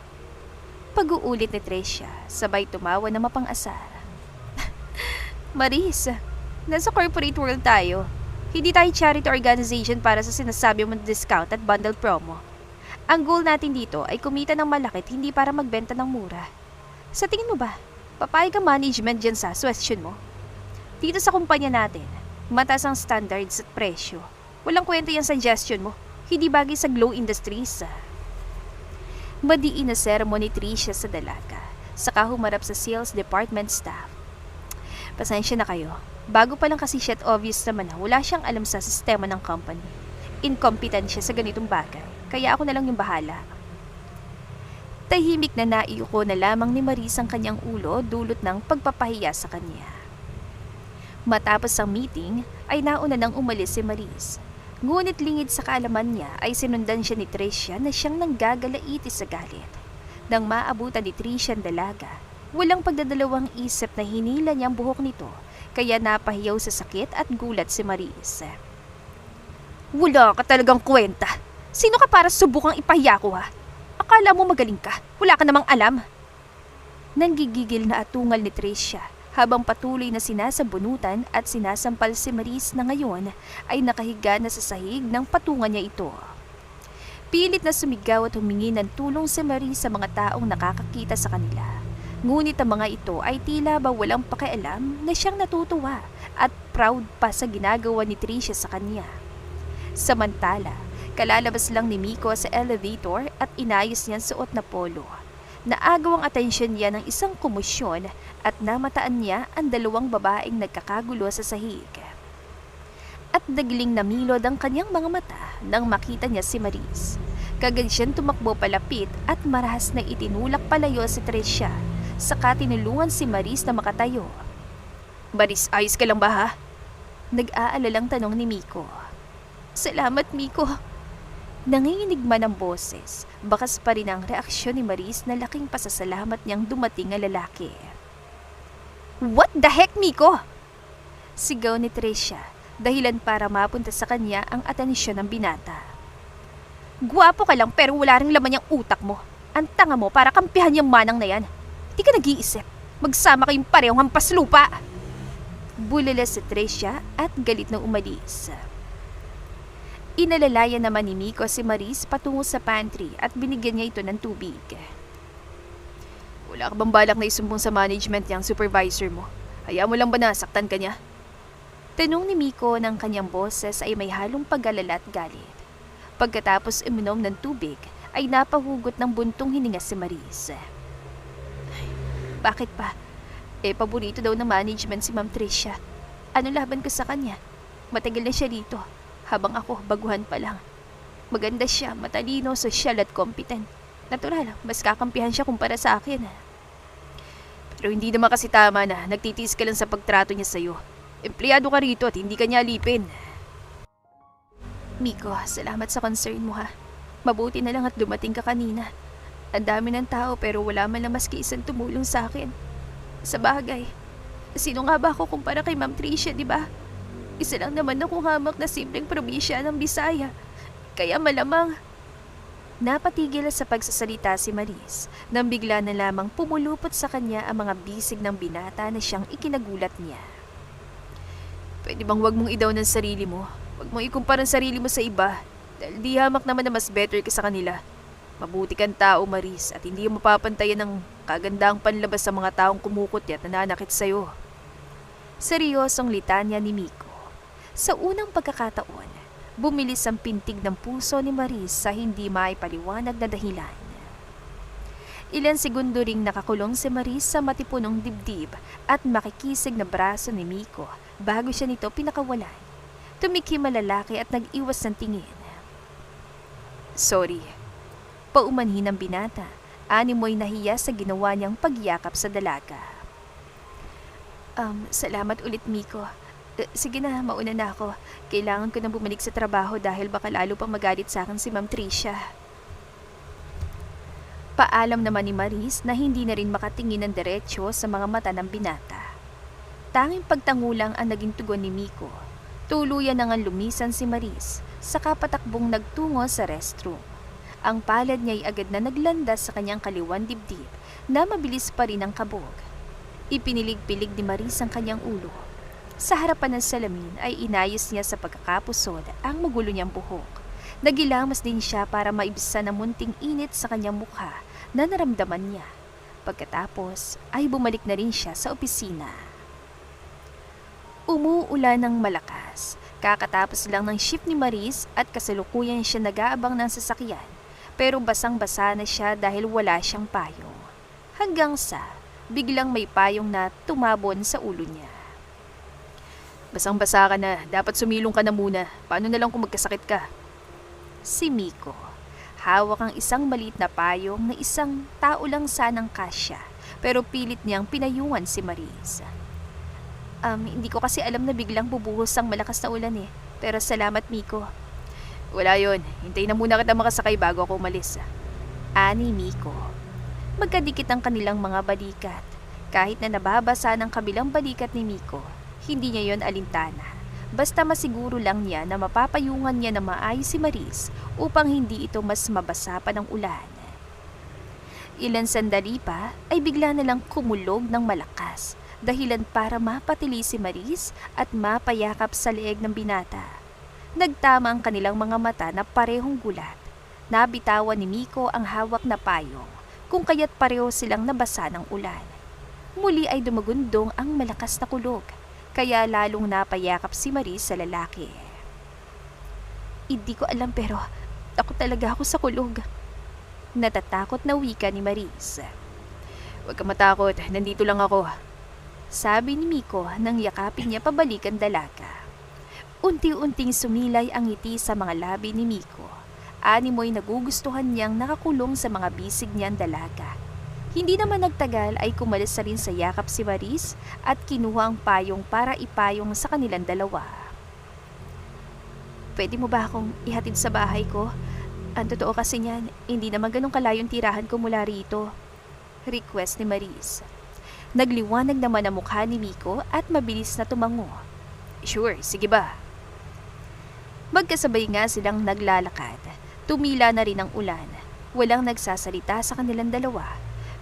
Pag-uulit ni Tricia, sabay tumawa na mapang-asar. Maris, nasa corporate world tayo. Hindi tayo charity organization para sa sinasabi mong discount at bundle promo. Ang goal natin dito ay kumita ng malaki at hindi para magbenta ng mura. Sa tingin mo ba, papayag ang management dyan sa suwestyon mo? Dito sa kumpanya natin, mataas ang standards at presyo. Walang kwenta yung suggestion mo. Hindi bagay sa glow industries. Madiin na sermon ni Tricia sa dalaga, saka humarap sa sales department staff. Pasensya na kayo. Bago pa lang kasi siya at obvious naman na wala siyang alam sa sistema ng company. Incompetent siya sa ganitong bagay, kaya ako na lang yung bahala. Tahimik na naiuko na lamang ni Maris ang kanyang ulo dulot ng pagpapahiya sa kanya. Matapos ang meeting, ay nauna nang umalis si Maris. Ngunit lingid sa kaalaman niya ay sinundan siya ni Tricia na siyang nanggagalaiti sa galit. Nang maabutan ni Tricia ang dalaga, walang pagdadalawang isip na hinila niya ang buhok nito, kaya napahiyaw sa sakit at gulat si Maris. Wala ka talagang kwenta. Sino ka para subukang ipahiya ko, ha? Akala mo magaling ka, wala ka namang alam. Nanggigigil na atungal ni Tricia habang patuloy na sinasabunutan at sinasampal si Maris na ngayon ay nakahiga na sa sahig ng patungan niya ito. Pilit na sumigaw at humingi ng tulong si Maris sa mga taong nakakakita sa kanila. Ngunit ang mga ito ay tila ba walang pakialam na siyang natutuwa at proud pa sa ginagawa ni Tricia sa kanya. Samantala, kalalabas lang ni Miko sa elevator at inayos niya ang suot na polo. Naagaw ang atensyon niya ng isang komosyon at namataan niya ang dalawang babaeng nagkakagulo sa sahig. At nagling namilod ang kanyang mga mata nang makita niya si Maris. Kagad siyang tumakbo palapit at marahas na itinulak palayo si Tricia, saka tinulungan si Maris na makatayo. Maris, ayos ka lang ba, ha? Nag-aalalang tanong ni Miko. Salamat, Miko. Nanginginig man ang boses, bakas pa rin ang reaksyon ni Maris na laking pasasalamat niyang dumating ang lalaki. What the heck, Miko? Sigaw ni Tricia, dahilan para mapunta sa kanya ang atensyon ng binata. Guwapo ka lang pero wala ring laman yung utak mo. Ang tanga mo para kampihan yung manang na yan. Di ka nag-iisip. Magsama kayong parehong hampas lupa. Bulala si Tricia at galit na umalis. Inalalayan naman ni Miko si Maris patungo sa pantry at binigyan niya ito ng tubig. Wala ka bang balak na isumbong sa management niyang supervisor mo? Hayaan mo lang ba nasaktan ka niya? Tanong ni Miko ng kanyang boses ay may halong pag-alala at galit. Pagkatapos uminom ng tubig ay napahugot ng buntong hininga si Maris. Bakit pa? Paborito daw ng management si Ma'am Tricia. Ano laban ko sa kanya? Matagal na siya dito. Habang ako, baguhan pa lang. Maganda siya, matalino, sosyal at competent. Natural, mas kakampihan siya kumpara sa akin. Pero hindi naman kasi tama na nagtitiis ka lang sa pagtrato niya sa'yo. Empleyado ka rito at hindi ka niya alipin. Miko, salamat sa concern mo, ha. Mabuti na lang at dumating ka kanina. Ang dami ng tao pero wala man lang maski isang tumulong sa akin. Sa bagay, sino nga ba ako kumpara kay Ma'am Tricia, di ba? Isa lang naman akong hamak na simpleng probinsya ng Bisaya. Kaya malamang... Napatigil sa pagsasalita si Maris nang bigla na lamang pumulupot sa kanya ang mga bisig ng binata na siyang ikinagulat niya. Pwede bang wag mong idaw ng sarili mo? Wag mong ikumpara ang sarili mo sa iba dahil di hamak naman na mas better ka sa kanila. Mabuti kang tao, Maris, at hindi mo mapapantayan ng kagandang panlabas sa mga taong kumukutya at nananakit sa'yo. Seryosong litanya ni Miko. Sa unang pagkakataon, bumilis ang pintig ng puso ni Maris sa hindi maipaliwanag na dahilan. Ilang segundo ring nakakulong si Maris sa matipunong dibdib at makikisig na braso ni Miko bago siya nito pinakawalan. Tumikim ang lalaki at nag-iwas ng tingin. Sorry. Paumanhin ang binata. Animoy nahiya sa ginawa niyang pagyakap sa dalaga. Salamat ulit, Miko. Sige na, mauna na ako. Kailangan ko nang bumalik sa trabaho dahil baka lalo pang magalit sa akin si Ma'am Tricia. Paalam naman ni Maris na hindi na rin makatingin ng diretsyo sa mga mata ng binata. Tanging pagtangulang ang naging tugon ni Miko. Tuluyan na nga lumisan si Maris, saka patakbong nagtungo sa restroom. Ang palad niya ay agad na naglandas sa kanyang kaliwan dibdib na mabilis pa rin ang kabog. Ipinilig-pilig ni Maris ang kanyang ulo. Sa harapan ng salamin ay inayos niya sa pagkakapusod ang magulo niyang buhok. Nagilamas din siya para maibsan ang munting init sa kanyang mukha na naramdaman niya. Pagkatapos ay bumalik na rin siya sa opisina. Umuulan ng malakas. Kakatapos lang ng shift ni Maris at kasalukuyan siya nag-aabang ng sasakyan. Pero basang-basa na siya dahil wala siyang payong. Hanggang sa biglang may payong na tumabon sa ulo niya. Basang-basa ka na, dapat sumilong ka na muna. Paano na lang kung magkasakit ka? Si Miko. Hawak ang isang maliit na payong na isang tao lang sanang kasya. Pero pilit niyang pinayungan si Maris. Hindi ko kasi alam na biglang bubuhos ang malakas na ulan eh. Pero salamat, Miko. Wala yon. Hintayin na muna kita makasakay bago ako umalis. Ani Miko. Magkadikit ang kanilang mga balikat. Kahit na nababasa ng kabilang balikat ni Miko, hindi niya yon alintana. Basta masiguro lang niya na mapapayungan niya na maayos si Maris upang hindi ito mas mabasa pa ng ulan. Ilan sandali pa ay bigla na lang kumulog ng malakas. Dahilan para mapatili si Maris at mapayakap sa leeg ng binata. Nagtama ang kanilang mga mata na parehong gulat. Nabitawan ni Miko ang hawak na payong, kung kaya't pareho silang nabasa ng ulan. Muli ay dumagundong ang malakas na kulog, kaya lalong napayakap si Maris sa lalaki. Hindi ko alam pero takot talaga ako sa kulog. Natatakot na wika ni Maris. Huwag ka matakot, nandito lang ako. Sabi ni Miko nang yakapin niya pabalik ang dalaga. Unti-unting sumilay ang ngiti sa mga labi ni Miko. Animoy nagugustuhan niyang nakakulong sa mga bisig niyang dalaga. Hindi naman nagtagal ay kumalis na rin sa yakap si Maris at kinuha ang payong para ipayong sa kanilang dalawa. Pwede mo ba akong ihatid sa bahay ko? Ang totoo kasi niyan, hindi naman ganun kalayong tirahan ko mula rito. Request ni Maris. Nagliwanag naman ang mukha ni Miko at mabilis na tumango. Sure, sige ba? Magkasabay nga silang naglalakad. Tumila na rin ang ulan. Walang nagsasalita sa kanilang dalawa.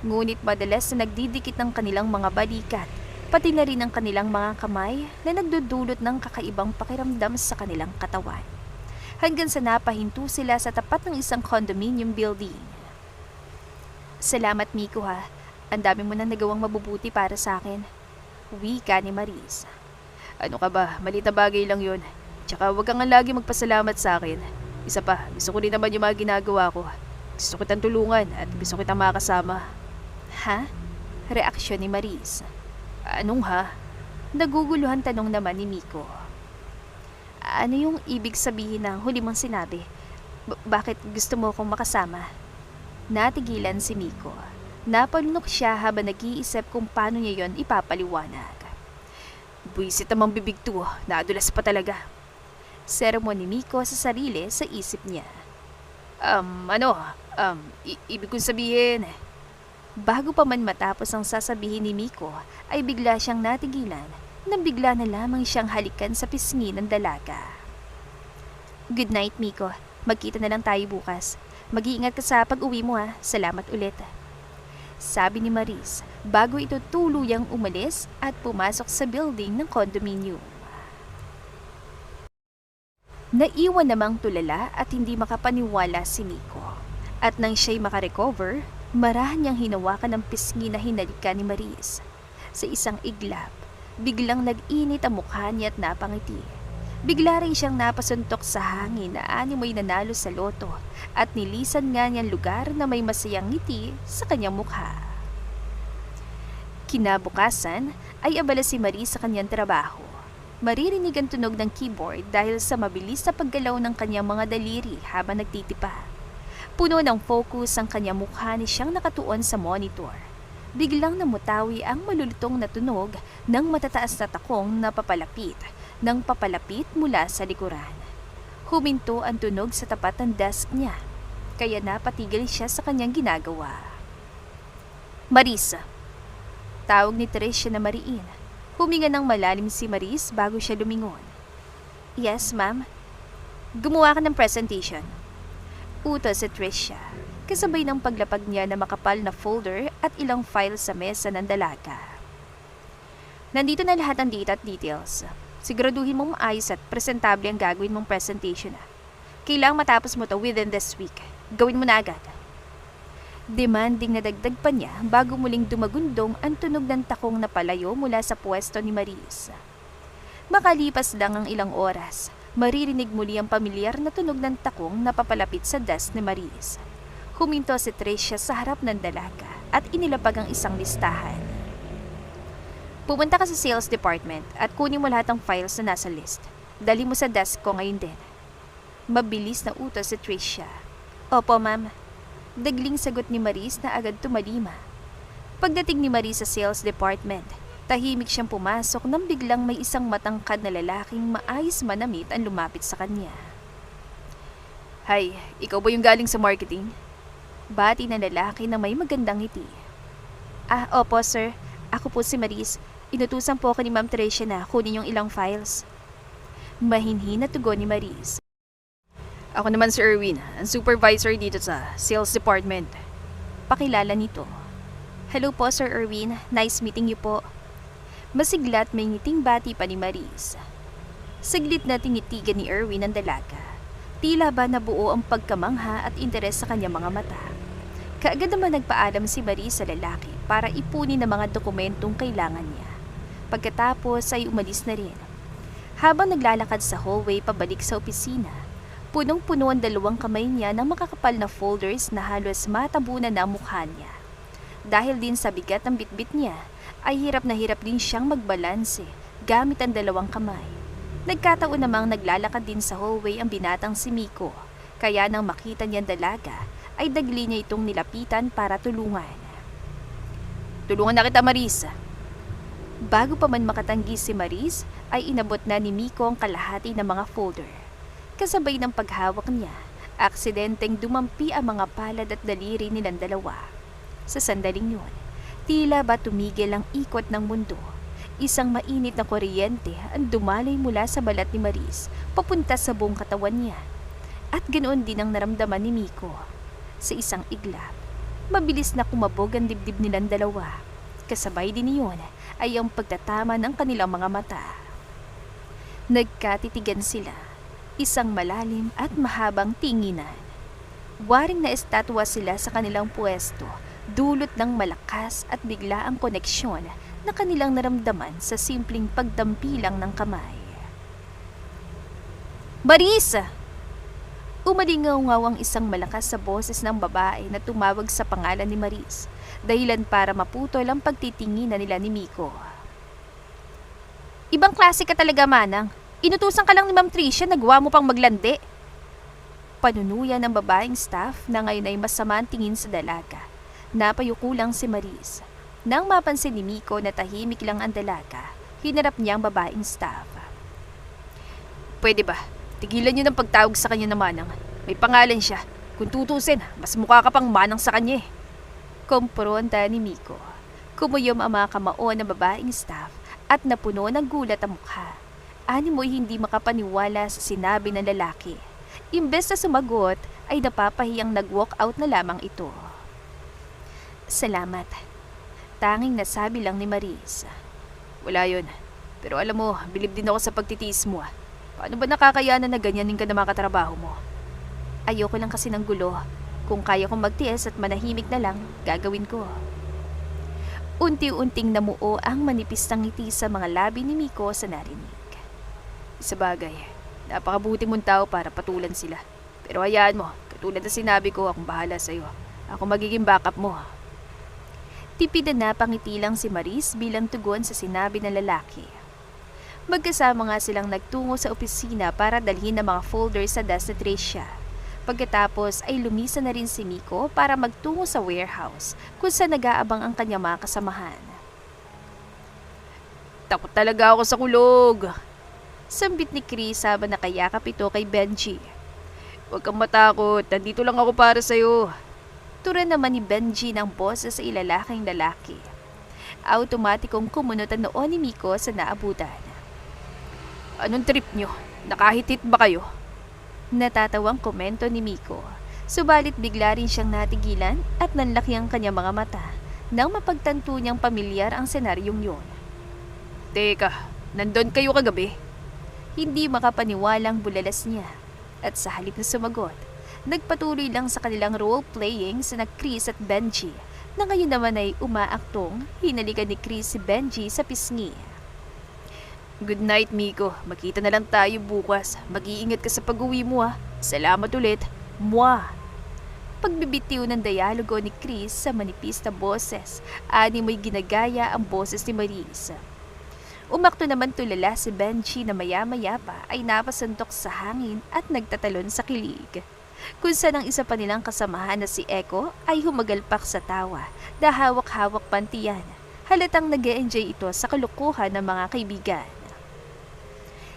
Ngunit madalas na nagdidikit ng kanilang mga balikat, pati na rin ang kanilang mga kamay na nagdudulot ng kakaibang pakiramdam sa kanilang katawan. Hanggang sa napahinto sila sa tapat ng isang condominium building. Salamat, Miko ha. Ang dami mo nang nagawang mabubuti para sa akin. Wika ni Maris. Ano ka ba? Maliit na bagay lang yun. Tsaka huwag kang lagi magpasalamat sa akin. Isa pa, gusto ko rin naman yung mga ginagawa ko. Gusto kitang tulungan at gusto kitang makasama. Ha? Reaksyon ni Maris. Anong ha? Naguguluhan tanong naman ni Miko. Ano yung ibig sabihin ng huli mong sinabi? Bakit gusto mo akong makasama? Natigilan si Miko. Napalunok siya habang nag-iisip kung paano niya yon ipapaliwanag. Buwisit namang bibig to, nadulas pa talaga. Sermon ni Miko sa sarili sa isip niya. Ibig kong sabihin. Bago pa man matapos ang sasabihin ni Miko, ay bigla siyang natigilan nang bigla na lamang siyang halikan sa pisngi ng dalaga. Good night, Miko. Magkita na lang tayo bukas. Mag-iingat ka sa pag-uwi mo ha. Salamat ulit. Sabi ni Maris bago ito tuluyang umalis at pumasok sa building ng condominium. Naiwan namang tulala at hindi makapaniwala si Miko. At nang siya'y makarecover, marahan niyang hinawakan ng pisngi na hinalikan ni Maris. Sa isang iglap, biglang nag-init ang mukha niya at napangiti. Bigla rin siyang napasuntok sa hangin na animoy nanalo sa loto at nilisan nga niyang lugar na may masayang ngiti sa kanyang mukha. Kinabukasan ay abala si Marie sa kanyang trabaho. Maririnig ang tunog ng keyboard dahil sa mabilis na paggalaw ng kanyang mga daliri habang nagtitipa. Puno ng focus ang kanyang mukha ni siyang nakatuon sa monitor. Biglang namutawi ang malulutong na tunog ng matataas na takong na papalapit mula sa likuran. Huminto ang tunog sa tapat ng desk niya, kaya napatigil siya sa kanyang ginagawa. Marisa. Tawag ni Tricia na Mariin. Huminga ng malalim si Maris bago siya lumingon. Yes, ma'am. Gumawa ka ng presentation. Utos si Tricia, kasabay ng paglapag niya na makapal na folder at ilang file sa mesa ng dalaga. Nandito na lahat ng data at details. Siguraduhin mong maayos at presentable ang gagawin mong presentation. Kailangang matapos mo to within this week. Gawin mo na agad. Demanding na dagdag pa niya bago muling dumagundong ang tunog ng takong na palayo mula sa pwesto ni Maris. Makalipas lang ang ilang oras, maririnig muli ang pamilyar na tunog ng takong na papalapit sa desk ni Maris. Huminto si Tricia sa harap ng dalaga at inilapag ang isang listahan. Pumunta ka sa sales department at kunin mo lahat ng files na nasa list. Dali mo sa desk ko ngayon din. Mabilis na utos si Tricia. Opo, ma'am. Dagling sagot ni Maris na agad tumalima. Pagdating ni Maris sa sales department, tahimik siyang pumasok nang biglang may isang matangkad na lalaking maayos manamit ang lumapit sa kanya. Hi, ikaw ba yung galing sa marketing? Bati ng lalaki na may magandang ngiti. Opo sir. Ako po si Maris. Inutusan po ako ni Ma'am Tricia na kunin yung ilang files. Mahinhin na tugon ni Maris. Ako naman si Erwin, ang supervisor dito sa sales department. Pakilala nito. Hello po Sir Erwin, nice meeting you po. Masiglat may ngiting bati pa ni Maris. Saglit na tinitigan ni Erwin ang dalaga. Tila ba nabuo ang pagkamangha at interes sa kanyang mga mata. Kaagad naman nagpaalam si Maris sa lalaki para ipunin ang mga dokumentong kailangan niya. Pagkatapos ay umalis na rin. Habang naglalakad sa hallway pabalik sa opisina, punong-puno ang dalawang kamay niya ng makakapal na folders na halos matabunan na ang mukha niya. Dahil din sa bigat ng bitbit niya, ay hirap na hirap din siyang magbalanse gamit ang dalawang kamay. Nagkataon namang naglalakad din sa hallway ang binatang si Miko, kaya nang makita niyang dalaga, ay dagli niya itong nilapitan para tulungan. Tulungan na kita, Maris. Bago pa man makatanggi si Maris, ay inabot na ni Miko ang kalahati ng mga folder. Kasabay ng paghawak niya, aksidenteng dumampi ang mga palad at daliri nilang dalawa. Sa sandaling yun, tila ba tumigil ang ikot ng mundo. Isang mainit na kuryente ang dumalay mula sa balat ni Maris papunta sa buong katawan niya. At ganoon din ang naramdaman ni Miko. Sa isang iglap, mabilis na kumabog ang dibdib nilang dalawa. Kasabay din niyon ay ang pagtatama ng kanilang mga mata. Nagkatitigan sila, isang malalim at mahabang tinginan. Waring na estatwa sila sa kanilang pwesto, dulot ng malakas at biglaang koneksyon na kanilang naramdaman sa simpleng pagdampilang ng kamay. Maris! Umalingaw-ngaw ang isang malakas sa boses ng babae na tumawag sa pangalan ni Maris, dahilan para maputol ang pagtitinginan nila ni Miko. Ibang klase ka talaga, Manang. Inutusan ka lang ni Ma'am Tricia, nagawa mo pang maglandi. Panunuyan ng babaeng staff na ngayon ay masama ang tingin sa dalaga. Napayuko lang si Maris. Nang mapansin ni Miko na tahimik lang ang dalaga, hinarap niya ang babaeng staff. Pwede ba? Tigilan niyo ng pagtawag sa kanya na Manang. May pangalan siya. Kung tutusin, mas mukha ka pang Manang sa kanya eh. Kompronta ni Miko. Kumuyom ang mga kamao ng babaeng staff at napuno ng gulat ang mukha. Animoy hindi makapaniwala sa sinabi ng lalaki. Imbes na sumagot, ay napapahiyang nag-walk out na lamang ito. Salamat. Tanging nasabi lang ni Maris. Wala yun. Pero alam mo, bilib din ako sa pagtitiis mo. Paano ba nakakayanan na ganyanin ka na makatrabaho mo? Ayoko lang kasi ng gulo. Kung kaya kong magtiis at manahimik na lang, gagawin ko. Unti-unting namuo ang manipis ng ngiti sa mga labi ni Miko sa narinig. Sa bagay, napakabuti mong tao para patulan sila. Pero hayaan mo, katulad na sinabi ko, akong bahala sa'yo. Ako magiging backup mo. Tipid na napangiti lang si Maris bilang tugon sa sinabi ng lalaki. Magkasama nga silang nagtungo sa opisina para dalhin ang mga folders sa desk ni Tricia. Pagkatapos ay lumisa na rin si Miko para magtungo sa warehouse kung saan nag-aabang ang kanyang mga kasamahan. Takot talaga ako sa kulog. Sambit ni Chris habang nakayakap ito kay Benji. Huwag kang matakot, nandito lang ako para sa'yo. Tura naman ni Benji ng boses sa ilalaking lalaki. Automatikong kumunot ang noon ni Miko sa naabutan. Anong trip nyo? Nakahitit ba kayo? Natatawang komento ni Miko. Subalit bigla rin siyang natigilan at nanlaki ang kanyang mga mata nang mapagtanto niyang pamilyar ang senaryong yon. Teka, nandun kayo kagabi? Hindi makapaniwalang bulalas niya. At sa halip na sumagot, nagpatuloy lang sa kanilang role-playing sina Chris at Benji na ngayon naman ay umaaktong hinalikan ni Chris si Benji sa pisngi. Good night, Miko. Makita na lang tayo bukas. Mag-iingat ka sa pag-uwi mo ha. Salamat ulit. Mwah! Pagbibitiw ng dialogo ni Chris sa manipis na boses, ani mo'y ginagaya ang boses ni Maris. Umakto naman tulala si Benji na maya-maya pa ay napasantok sa hangin at nagtatalon sa kilig. Kung saan ang isa pa nilang kasamahan na si Echo ay humagalpak sa tawa na hawak-hawak pantiyan. Halatang nag-e-enjoy ito sa kalukuhan ng mga kaibigan.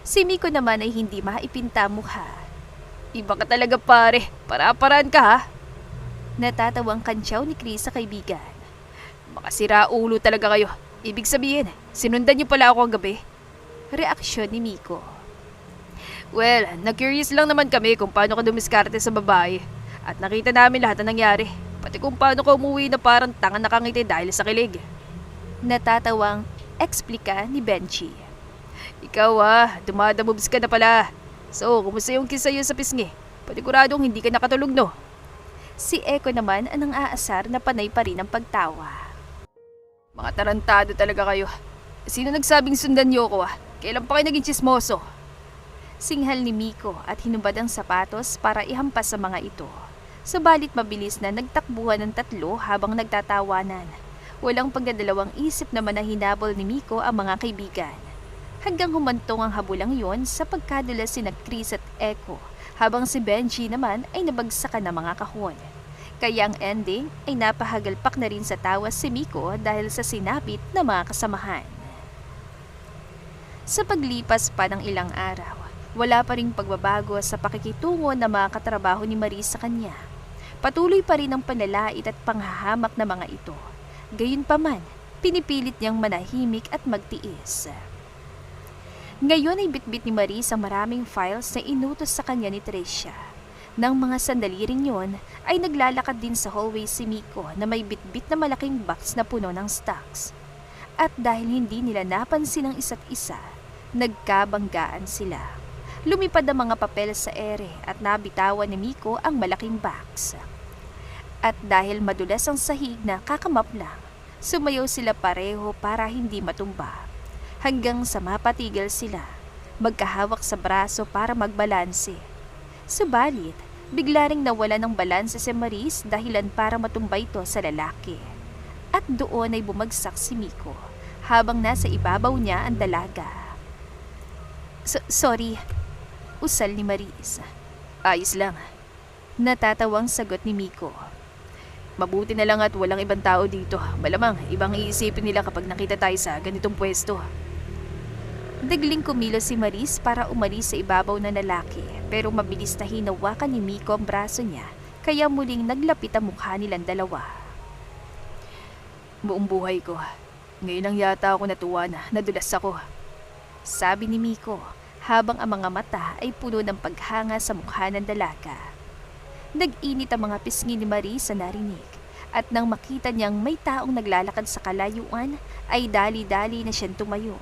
Si Miko naman ay hindi maipinta mukha. Iba ka talaga pare, para-paraan ka ha. Natatawang kantsaw ni Chris sa kaibigan. Makasira ulo talaga kayo. Ibig sabihin, sinundan niyo pala ako ang gabi. Reaksyon ni Miko. Well, na-curious lang naman kami kung paano ka dumiskarte sa babae. At nakita namin lahat na nangyari. Pati kung paano ka umuwi na parang tanga nakangiti dahil sa kilig. Natatawang eksplika ni Benji. Ikaw dumadamobs ka na pala. So, kumusta yung kiss sa'yo sa pisngi? Paniguradong hindi ka nakatulog no? Si Echo naman ang aasar na panay pa rin ang pagtawa. Mga tarantado talaga kayo. Sino nagsabing sundan niyo ko Kailan pa kayo naging chismoso? Singhal ni Miko at hinubad ang sapatos para ihampas sa mga ito. Subalit mabilis na nagtakbuhan ng tatlo habang nagtatawanan. Walang pagdadalawang isip naman na hinabol ni Miko ang mga kaibigan. Hanggang humantong ang habulang yon sa pagkadala sina Chris at Echo, habang si Benji naman ay nabagsakan ng mga kahon. Kaya ang ending ay napahagalpak na rin sa tawa si Miko dahil sa sinapit na mga kasamahan. Sa paglipas pa ng ilang araw, wala pa ring pagbabago sa pakikitungo ng mga katrabaho ni Maris sa kanya. Patuloy pa rin ang panlalait at panghahamak na mga ito. Gayunpaman, pinipilit niyang manahimik at magtiis. Ngayon ay bitbit ni Maris ang maraming files na inutos sa kanya ni Tricia. Nang mga sandali rin yon, ay naglalakad din sa hallway si Miko na may bitbit na malaking box na puno ng stocks. At dahil hindi nila napansin ang isa't isa, nagkabanggaan sila. Lumipad ang mga papel sa ere at nabitawan ni Miko ang malaking box. At dahil madulas ang sahig na kakamap lang, sumayaw sila pareho para hindi matumba. Hanggang sa mapatigil sila, magkahawak sa braso para magbalanse. Subalit, bigla ring nawala ng balanse si Maris dahilan para matumba ito sa lalaki. At doon ay bumagsak si Miko, habang nasa ibabaw niya ang dalaga. Sorry, usal ni Maris. Ayos lang. Natatawang sagot ni Miko. Mabuti na lang at walang ibang tao dito. Malamang ibang iisipin nila kapag nakita tayo sa ganitong pwesto. Dagling kumilos si Maris para umalis sa ibabaw ng lalaki, pero mabilis na hinawakan ni Miko ang braso niya, kaya muling naglapit ang mukha nilang dalawa. Buong buhay ko, ngayon lang yata ako natuwa na nadulas ako. Sabi ni Miko, habang ang mga mata ay puno ng paghanga sa mukha ng dalaga. Nag-init ang mga pisngi ni Maris sa narinig, at nang makita niyang may taong naglalakad sa kalayuan, ay dali-dali na siyang tumayo.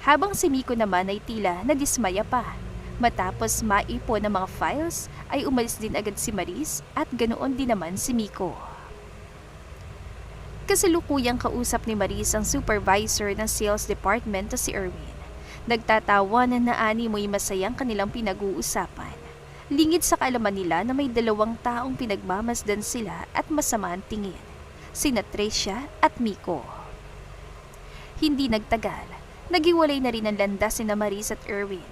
Habang si Miko naman ay tila nadismaya pa. Matapos maipon ng mga files, ay umalis din agad si Maris at ganoon din naman si Miko. Kasalukuyang kausap ni Maris ang supervisor ng sales department na si Erwin. Nagtatawanan na ani mo'y masayang kanilang pinag-uusapan. Lingid sa kaalaman nila na may dalawang taong pinagmamasdan sila at masama ang tingin, sina Tricia at Miko. Hindi nagtagal, nagiwalay na rin ang landas sina Maris at Erwin,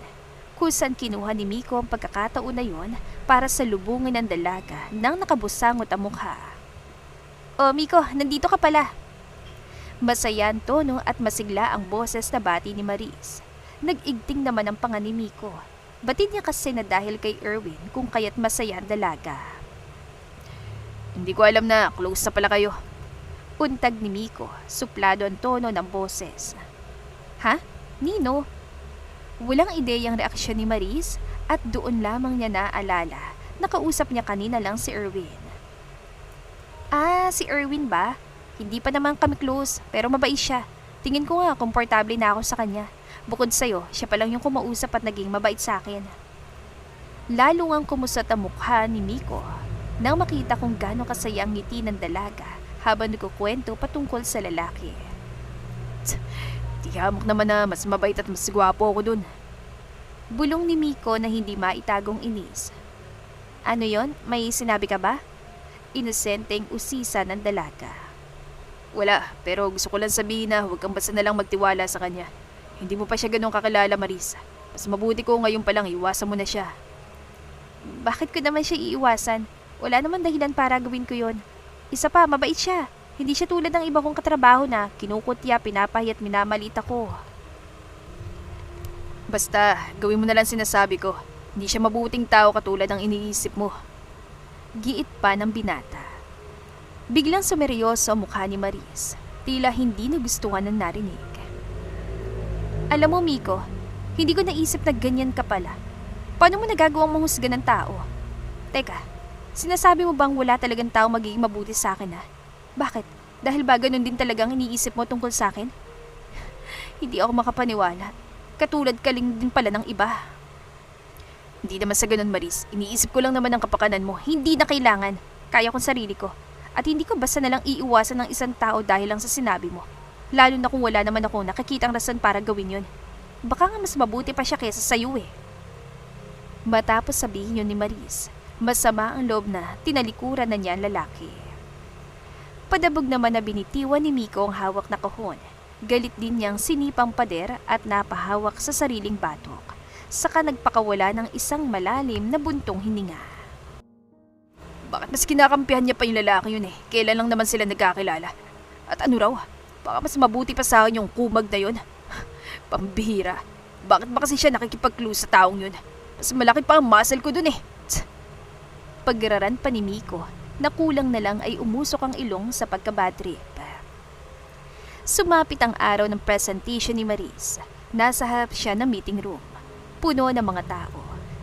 kung saan kinuha ni Miko ang pagkakataon na yon para salubungin ang dalaga nang nakabusangot ang mukha. "Oh Miko, nandito ka pala." Masaya ang tono at masigla ang boses na bati ni Maris. Nag-igting naman ang panga ni Miko. Batid niya kasi na dahil kay Erwin kung kaya't masaya ang dalaga. "Hindi ko alam na close na pala kayo." Untag ni Miko, suplado ang tono ng boses. "Ha? Nino?" Walang ideyang reaksyon ni Maris at doon lamang niya naaalala. Nakausap niya kanina lang si Erwin. Si Erwin ba? Hindi pa naman kami close, pero mabait siya. Tingin ko nga komportable na ako sa kanya. Bukod sa'yo, siya pa lang yung kumausap at naging mabait sa akin. Lalo ngang kumusat ang mukha ni Miko nang makita kung gaano kasaya ang ngiti ng dalaga habang nagkukwento patungkol sa lalaki. Tihamok naman na mas mabait at mas gwapo ako dun. Bulong ni Miko na hindi maitagong inis. Ano yon? May sinabi ka ba? Inosenteng usisa ng dalaga. Wala, pero gusto ko lang sabihin na huwag kang basta na lang magtiwala sa kanya. Hindi mo pa siya ganun kakilala, Marisa. Mas mabuti ko ngayon pa lang iwasan mo na siya. Bakit ko naman siya iiwasan? Wala naman dahilan para gawin ko yon. Isa pa, mabait siya. Hindi siya tulad ng iba kong katrabaho na kinukutya, pinapahi at minamalit ako. Basta, gawin mo na lang sinasabi ko. Hindi siya mabuting tao katulad ng iniisip mo. Giit pa ng binata. Biglang sumeryoso ang mukha ni Maris. Tila hindi nagustuhan ng narinig. Alam mo, Miko, hindi ko naisip na ganyan ka pala. Paano mo nagagawang mahusga ng tao? Teka, sinasabi mo bang wala talagang tao magiging mabuti sa akin ha? Bakit? Dahil ba ganun din talagang iniisip mo tungkol sa akin? Hindi ako makapaniwala. Katulad ka lang din pala ng iba. Hindi naman sa ganun, Maris. Iniisip ko lang naman ang kapakanan mo. Hindi na kailangan. Kaya kong sarili ko. At hindi ko basta nalang iiwasan ng isang tao dahil lang sa sinabi mo. Lalo na kung wala naman ako nakikitang rason para gawin yun. Baka nga mas mabuti pa siya kesa sa'yo eh. Matapos sabihin yun ni Maris, masama ang loob na tinalikuran na niya ang lalaki. Padabog naman na binitiwan ni Miko ang hawak na kahon. Galit din niyang sinipang pader at napahawak sa sariling batok. Saka nagpakawala ng isang malalim na buntong hininga. Bakit mas kinakampihan niya pa yung lalaki yun eh? Kailan lang naman sila nagkakilala? At ano raw? Baka mas mabuti pa sa akin yung kumag na yun. Pambihira. Bakit ba kasi siya nakikipag-clue sa taong yun? Mas malaki pa ang muscle ko dun eh. Pagraran pa ni Miko, na kulang na lang ay umusok ang ilong sa pagka-bad trip. Sumapit ang araw ng presentation ni Maris. Nasa harap siya ng meeting room. Puno ng mga tao.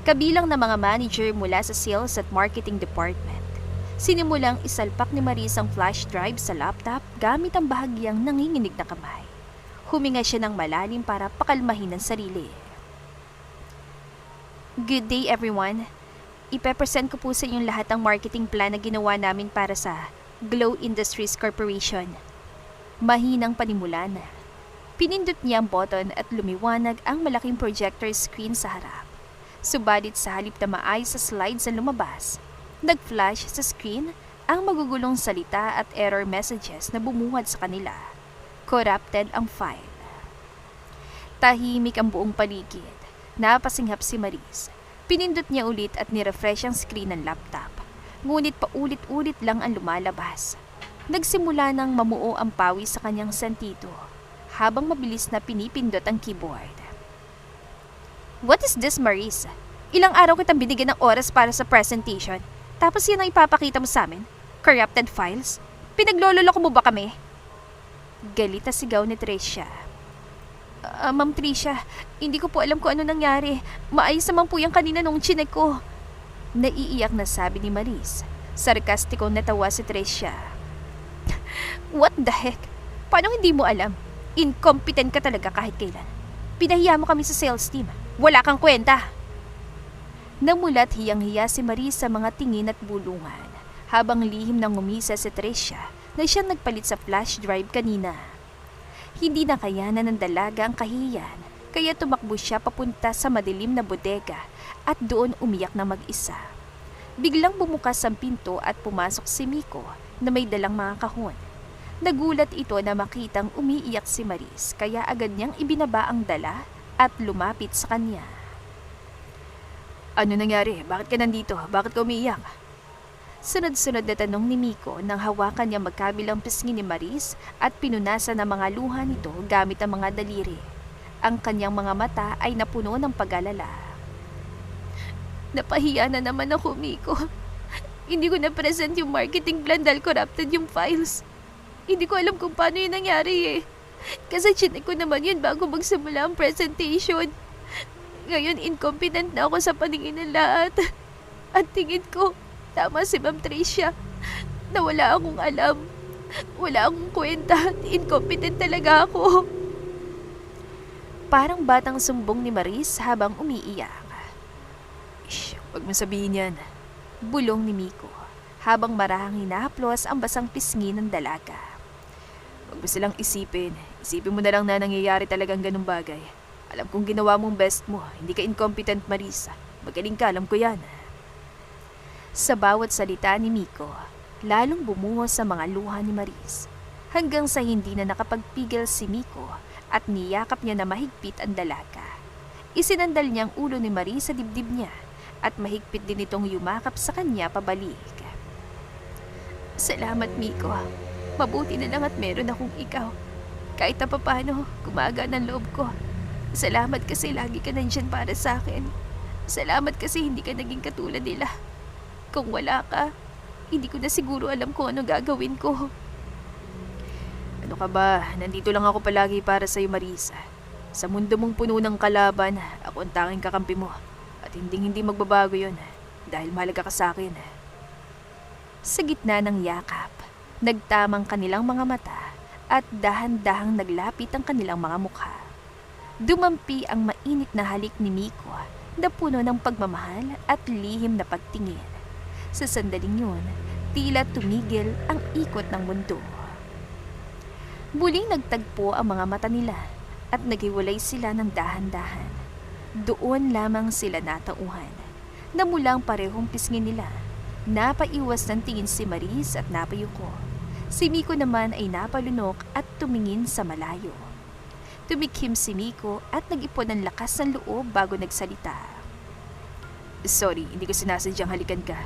Kabilang na mga manager mula sa sales at marketing department. Sinimulang isalpak ni Maris ang flash drive sa laptop gamit ang bahagyang nanginginig na kamay. Huminga siya ng malalim para pakalmahin ang sarili. Good day everyone. Ipepresent ko po sa inyong lahat ang marketing plan na ginawa namin para sa Glow Industries Corporation. Mahinang panimula na. Pinindot niya ang button at lumiwanag ang malaking projector screen sa harap. Subalit sa halip na maayos sa slides na lumabas, nag-flash sa screen ang magugulong salita at error messages na bumuhad sa kanila. Corrupted ang file. Tahimik ang buong paligid. Napasinghap si Maris. Pinindot niya ulit at nirefresh ang screen ng laptop. Ngunit paulit-ulit lang ang lumalabas. Nagsimula nang mamuo ang pawi sa kanyang sentido habang mabilis na pinipindot ang keyboard. What is this, Maris? Ilang araw kitang binigyan ng oras para sa presentation. Tapos yan ang ipapakita mo sa amin? Corrupted files? Pinaglololoko mo ba kami? Galit na sigaw ni Tricia. Ma'am Tricia, hindi ko po alam kung ano nangyari. Maayos naman po yung kanina nung chinek ko. Naiiyak na sabi ni Maris. Sarkastikong natawa si Tricia. What the heck? Paano hindi mo alam? Incompetent ka talaga kahit kailan. Pinahiya mo kami sa sales team. Wala kang kwenta. Namulat hiyang-hiya si Maris sa mga tingin at bulungan habang lihim nang umisa si Tricia na siyang nagpalit sa flash drive kanina. Hindi na kayanan ng dalaga ang kahiyan, kaya tumakbo siya papunta sa madilim na bodega at doon umiyak na mag-isa. Biglang bumukas ang pinto at pumasok si Miko na may dalang mga kahon. Nagulat ito na makitang umiiyak si Maris, kaya agad niyang ibinaba ang dala at lumapit sa kanya. Ano nangyari? Bakit ka nandito? Bakit ka umiiyak? Sunod-sunod na tanong ni Miko nang hawakan niya magkabilang pisngi ni Maris at pinunasan ang mga luha nito gamit ang mga daliri. Ang kanyang mga mata ay napuno ng pag-alala. Napahiya na naman ako, Miko. Hindi ko na-present yung marketing plan dahil corrupted yung files. Hindi ko alam kung paano yun nangyari eh. Kasi chinek ko naman yun bago magsimula ang presentation. Ngayon, incompetent na ako sa paningin ng lahat. At tingin ko, tama si Ma'am Tricia, na wala akong alam. Wala akong kwenta. Incompetent talaga ako. Parang batang sumbong ni Maris habang umiiyak. Ish, huwag mo sabihin yan. Bulong ni Miko, habang marahang hinahaplos ang basang pisngi ng dalaga. Huwag mo silang isipin. Isipin mo na lang na nangyayari talagang ganung bagay. Alam kong ginawa mong best mo. Hindi ka incompetent, Marisa. Magaling ka, alam ko yan. Sa bawat salita ni Miko, lalong bumuhos sa mga luha ni Maris. Hanggang sa hindi na nakapagpigil si Miko at niyakap niya na mahigpit ang dalaga. Isinandal niyang ulo ni Maris sa dibdib niya at mahigpit din itong yumakap sa kanya pabalik. Salamat, Miko. Mabuti na lang at meron akong ikaw. Kahit na papano, gumagaan ang loob ko. Salamat kasi lagi ka nandyan para sa akin. Salamat kasi hindi ka naging katulad nila. Kung wala ka, hindi ko na siguro alam kung ano gagawin ko. Ano ka ba? Nandito lang ako palagi para sa'yo, Marisa. Sa mundo mong puno ng kalaban, ako ang tanging kakampi mo. At hindi magbabago yon dahil mahalaga ka sa akin. Sa gitna ng yakap, nagtamang kanilang mga mata at dahan-dahang naglapit ang kanilang mga mukha. Dumampi ang mainit na halik ni Miko na puno ng pagmamahal at lihim na pagtingin. Sa sandaling yun, tila tumigil ang ikot ng mundo. Muling nagtagpo ang mga mata nila at naghiwalay sila ng dahan-dahan. Doon lamang sila natauhan na mulang parehong pisngin nila. Napaiwas ng tingin si Maris at napayuko. Si Miko naman ay napalunok at tumingin sa malayo. Tumikhim si Miko at nag-ipon ng lakas ng loob bago nagsalita. Sorry, hindi ko sinasadyang halikan ka.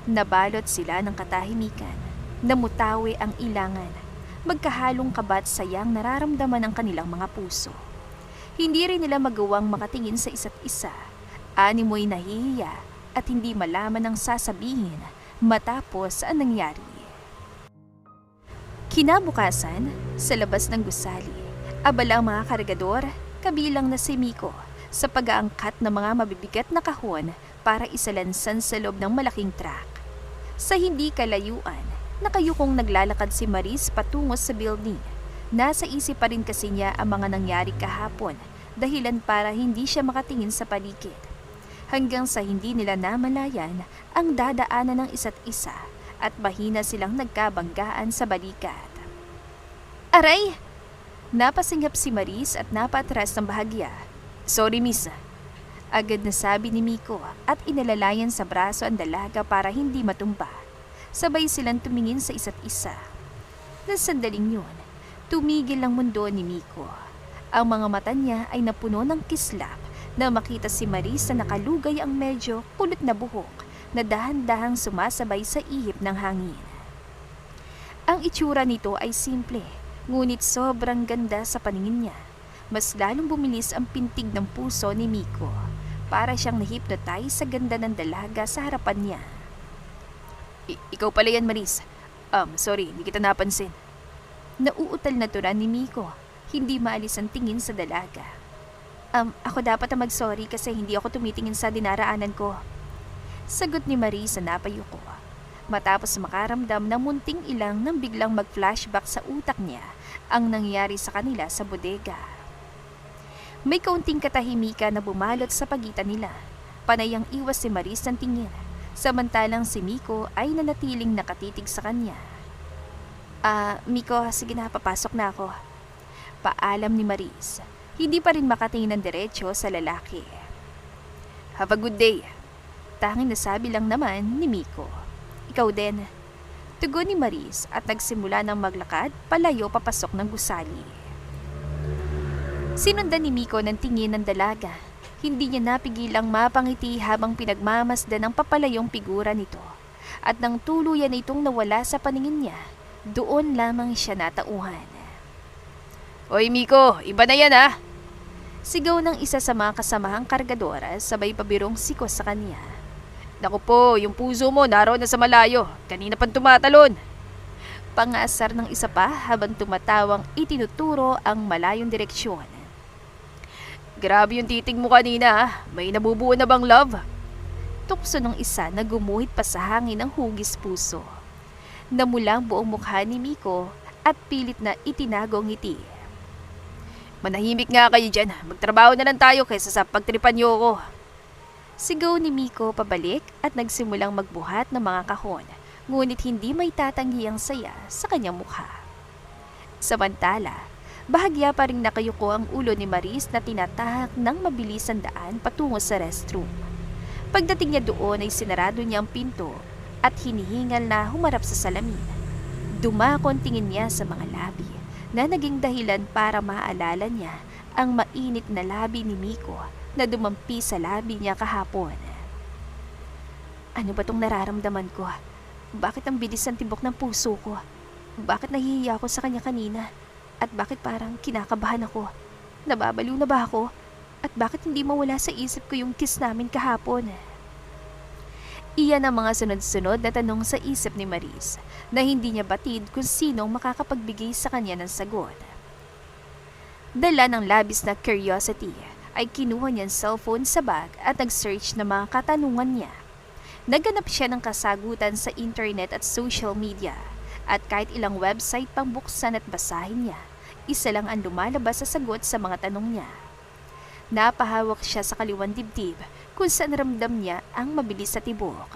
Nabalot sila ng katahimikan. Namutawi ang ilangan. Magkahalong kabat sayang nararamdaman ng kanilang mga puso. Hindi rin nila magawang makatingin sa isa't isa. Animoy nahihiya at hindi malaman ang sasabihin matapos ang nangyari. Kinabukasan, sa labas ng gusali, abala ang mga kargador, kabilang na si Miko, sa pag-aangkat ng mga mabibigat na kahon para isalansan sa loob ng malaking truck. Sa hindi kalayuan, nakayukong naglalakad si Maris patungo sa building. Nasa isip pa rin kasi niya ang mga nangyari kahapon, dahilan para hindi siya makatingin sa paligid. Hanggang sa hindi nila namalayan ang dadaanan ng isa't isa at mahina silang nagkabanggaan sa balikat. Aray! Napasingap si Maris at napatras ng bahagya. Sorry, miss. Agad na sabi ni Miko at inalalayan sa braso ang dalaga para hindi matumba. Sabay silang tumingin sa isa't isa. Nang sandaling yun, tumigil ang mundo ni Miko. Ang mga mata niya ay napuno ng kislap na makita si Maris na nakalugay ang medyo kulot na buhok na dahan-dahang sumasabay sa ihip ng hangin. Ang itsura nito ay simple, ngunit sobrang ganda sa paningin niya. Mas lalong bumilis ang pintig ng puso ni Miko. Para siyang na-hypnotize sa ganda ng dalaga sa harapan niya. Ikaw pala yan, Maris. Sorry, hindi kita napansin. Nauutal na turan ni Miko. Hindi maalis ang tingin sa dalaga. Ako dapat na mag-sorry kasi hindi ako tumitingin sa dinaraanan ko. Sagot ni Maris na napayuko. Matapos makaramdam ng munting ilang nang biglang mag-flashback sa utak niya ang nangyari sa kanila sa bodega. May kaunting katahimikan na bumalot sa pagitan nila. Panay ang iwas si Maris ng tingin, samantalang si Miko ay nanatiling nakatitig sa kanya. Miko, sige na, papasok na ako. Paalam ni Maris. Hindi pa rin makatingin ng diretso sa lalaki. Have a good day. Tanging nasabi lang naman ni Miko. Ikaw din. Tugon ni Maris at nagsimula ng maglakad palayo papasok ng gusali. Sinundan ni Miko ng tingin ng dalaga. Hindi niya napigilang mapangiti habang pinagmamasdan ang papalayong figura nito. At nang tuluyan na itong nawala sa paningin niya, doon lamang siya natauhan. Hoy Miko, iba na yan ha! Sigaw ng isa sa mga kasamahang kargadora sabay pabirong sikos sa kanya. Naku po, yung puso mo naroon na sa malayo. Kanina pang tumatalon. Pangasar ng isa pa habang tumatawang itinuturo ang malayong direksyon. Grabe yung titig mo kanina ha. May nabubuo na bang love? Tukso ng isa na gumuhit pa sa hangin ng hugis puso. Namula ang buong mukha ni Miko at pilit na itinago ang ngiti. Manahimik nga kayo dyan. Magtrabaho na lang tayo kaysa sa pagtripan niyo ko. Sigaw ni Miko pabalik at nagsimulang magbuhat ng mga kahon, ngunit hindi may tatanggi ang saya sa kanyang mukha. Samantala, bahagya pa ring nakayuko ang ulo ni Maris na tinatahak ng mabilisang daan patungo sa restroom. Pagdating niya doon ay sinarado niya ang pinto at hinihingal na humarap sa salamin. Dumakon tingin niya sa mga labi na naging dahilan para maalala niya ang mainit na labi ni Miko na dumampi sa labi niya kahapon. Ano ba tong nararamdaman ko? Bakit ang bilis ang tibok ng puso ko? Bakit nahihiya ako sa kanya kanina? At bakit parang kinakabahan ako? Nababaliw na ba ako? At bakit hindi mawala sa isip ko yung kiss namin kahapon? Iyan ang mga sunod-sunod na tanong sa isip ni Maris na hindi niya batid kung sinong makakapagbigay sa kanya ng sagot. Dala ng labis na curiosity ay kinuha niya ang cellphone sa bag at nag-search ng mga katanungan niya. Naghanap siya ng kasagutan sa internet at social media at kahit ilang website pang buksan at basahin niya, isa lang ang lumalabas sa sagot sa mga tanong niya. Napahawak siya sa kaliwang dibdib kung saan ramdam niya ang mabilis sa tibok.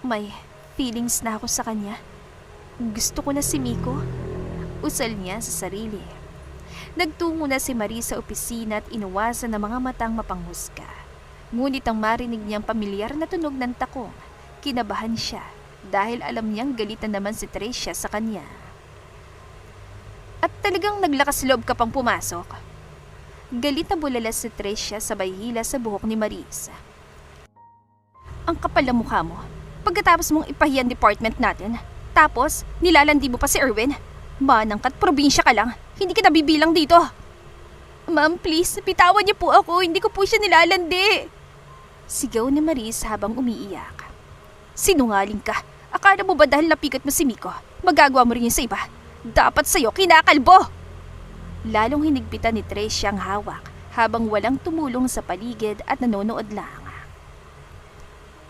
May feelings na ako sa kanya. Gusto ko na si Miko. Usal niya sa sarili. Nagtungo na si Marie sa opisina at inuwasan ng mga matang mapanghusga. Ngunit ang marinig niyang pamilyar na tunog ng takong, kinabahan siya dahil alam niyang galit na naman si Tricia sa kanya. At talagang naglakas loob ka pang pumasok? Galit na bulalas si Tricia sabay hila sa buhok ni Maris. Ang kapal na mukha mo. Pagkatapos mong ipahiya ang department natin, tapos nilalandi mo pa si Erwin. Manangkat probinsya ka lang, hindi ka nabibilang dito. Ma'am, please, bitawan niyo po ako, hindi ko po siya nilalandi. Sigaw ni Maris habang umiiyak. Sinungaling ka. Akala mo ba dahil napikat mo si Miko, magagawa mo rin yun sa iba? Dapat sa'yo kinakalbo! Lalong hinigpitan ni Tricia ang hawak habang walang tumulong sa paligid at nanonood lang.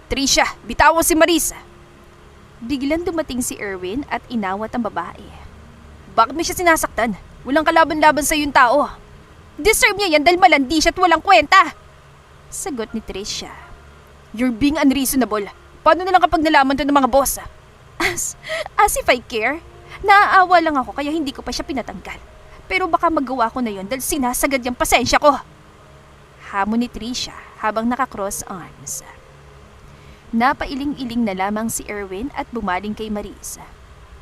Tricia, bitawan si Marisa! Biglang dumating si Erwin at inawat ang babae. Bakit mo siya sinasaktan? Walang kalaban-laban sa yung tao. Deserve niya yan dahil malandi siya at walang kwenta! Sagot ni Tricia. You're being unreasonable. Paano na lang kapag nalaman to ng mga boss? As if I care? Naaawa lang ako kaya hindi ko pa siya pinatanggal. Pero baka magawa ko na yon dahil sinasagad yung pasensya ko. Hamon ni Tricia habang naka-cross arms. Napailing-iling na lamang si Erwin at bumaling kay Marisa.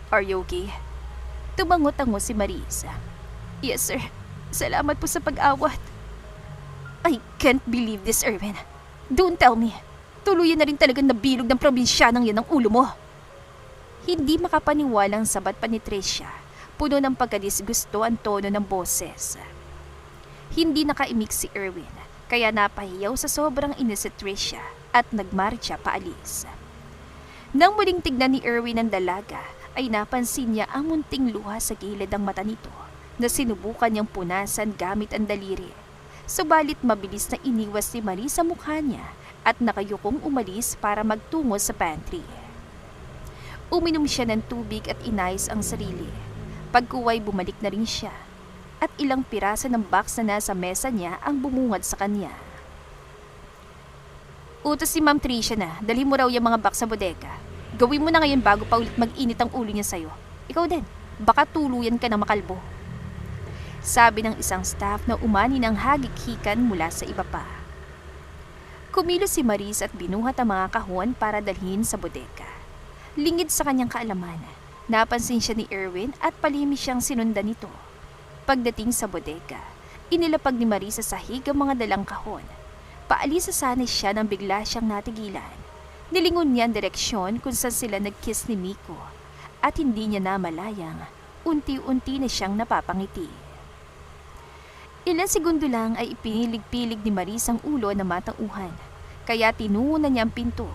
Are you okay? Tumangot-tango si Marisa. Yes sir, salamat po sa pag-awat. I can't believe this, Erwin. Don't tell me. Tuluyan na rin talagang nabilog ng probinsyanang yan ang ulo mo. Hindi makapaniwalang sabat pa ni Tricia. Puno ng pagkadisgusto ang tono ng boses. Hindi nakaimik si Erwin, kaya napahiyaw sa sobrang inis si Tricia at nagmarcha paalis. Nang muling tignan ni Erwin ang dalaga, ay napansin niya ang munting luha sa gilid ng mata nito na sinubukan niyang punasan gamit ang daliri. Subalit mabilis na iniwas ni Marie sa mukha niya at nakayukong umalis para magtungo sa pantry. Uminom siya ng tubig at inayos ang sarili. Pagkuway bumalik na rin siya at ilang pirasa ng box na nasa mesa niya ang bumungad sa kanya. Utos si Ma'am Tricia na dali mo raw yung mga box sa bodega. Gawin mo na ngayon bago pa ulit mag-init ang ulo niya sa'yo. Ikaw din, baka tuluyan ka ng makalbo. Sabi ng isang staff na umani ng hagik-hikan mula sa iba pa. Kumilos si Maris at binuhat ang mga kahon para dalhin sa bodega. Lingid sa kanyang kaalaman, napansin siya ni Erwin at palihim siyang sinundan nito. Pagdating sa bodega, inilapag ni Maris sa sahig ang mga dalang kahon. Paalis sa sana siya nang bigla siyang natigilan. Nilingon niya ang direksyon kung saan sila nag-kiss ni Miko at hindi niya namalayang unti-unti na siyang napapangiti. Ilang segundo lang ay ipinilig-pilig ni Maris ang ulo na matauhan, kaya tinungo na niya ang pinto.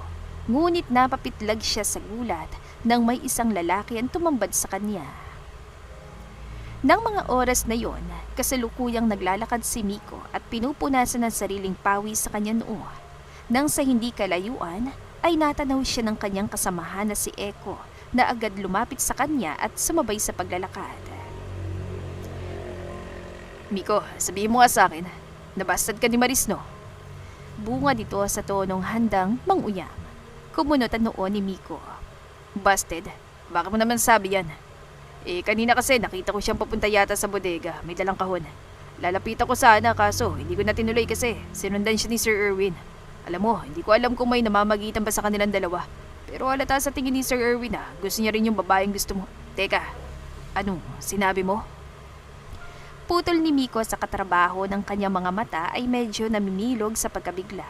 Ngunit napapitlag siya sa gulat nang may isang lalaki ang tumambad sa kanya. Nang mga oras na yon, kasalukuyang naglalakad si Miko at pinupunasan ng sariling pawis sa kanya noo. Nang sa hindi kalayuan, ay natanaw siya ng kanyang kasamahan na si Eko na agad lumapit sa kanya at sumabay sa paglalakad. Miko, sabihin mo nga sa akin, nabastad ka ni Maris, no? Bunga dito sa tonong handang manguyam. Kumunot ang noo ni Miko. Busted? Bakit mo naman sabi yan? Kanina kasi nakita ko siyang papunta yata sa bodega. May dalang kahon. Lalapitan ko sana kaso hindi ko na tinuloy kasi sinundan siya ni Sir Erwin. Alam mo, hindi ko alam kung may namamagitan ba sa kanilang dalawa. Pero halata sa tingin ni Sir Erwin gusto niya rin yung babaeng gusto mo. Teka, ano, sinabi mo? Putol ni Miko sa katrabaho ng kanyang mga mata ay medyo namimilog sa pagkabigla.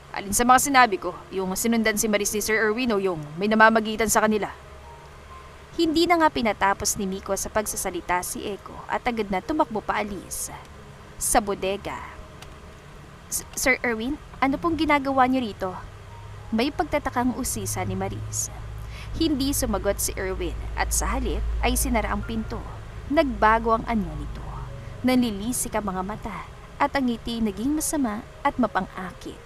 Alin sa mga sinabi ko, yung sinundan si Maris ni Sir Erwin o yung may namamagitan sa kanila? Hindi na nga pinatapos ni Miko sa pagsasalita si Eko at agad na tumakbo paalis. Sa bodega. Sir Erwin, ano pong ginagawa niyo rito? May pagtatakang usisa ni Maris. Hindi sumagot si Erwin at sa halip ay sinara ang pinto. Nagbago ang anyo nito. Nanlilisik ang mga mata at ang ngiti naging masama at mapang-akit.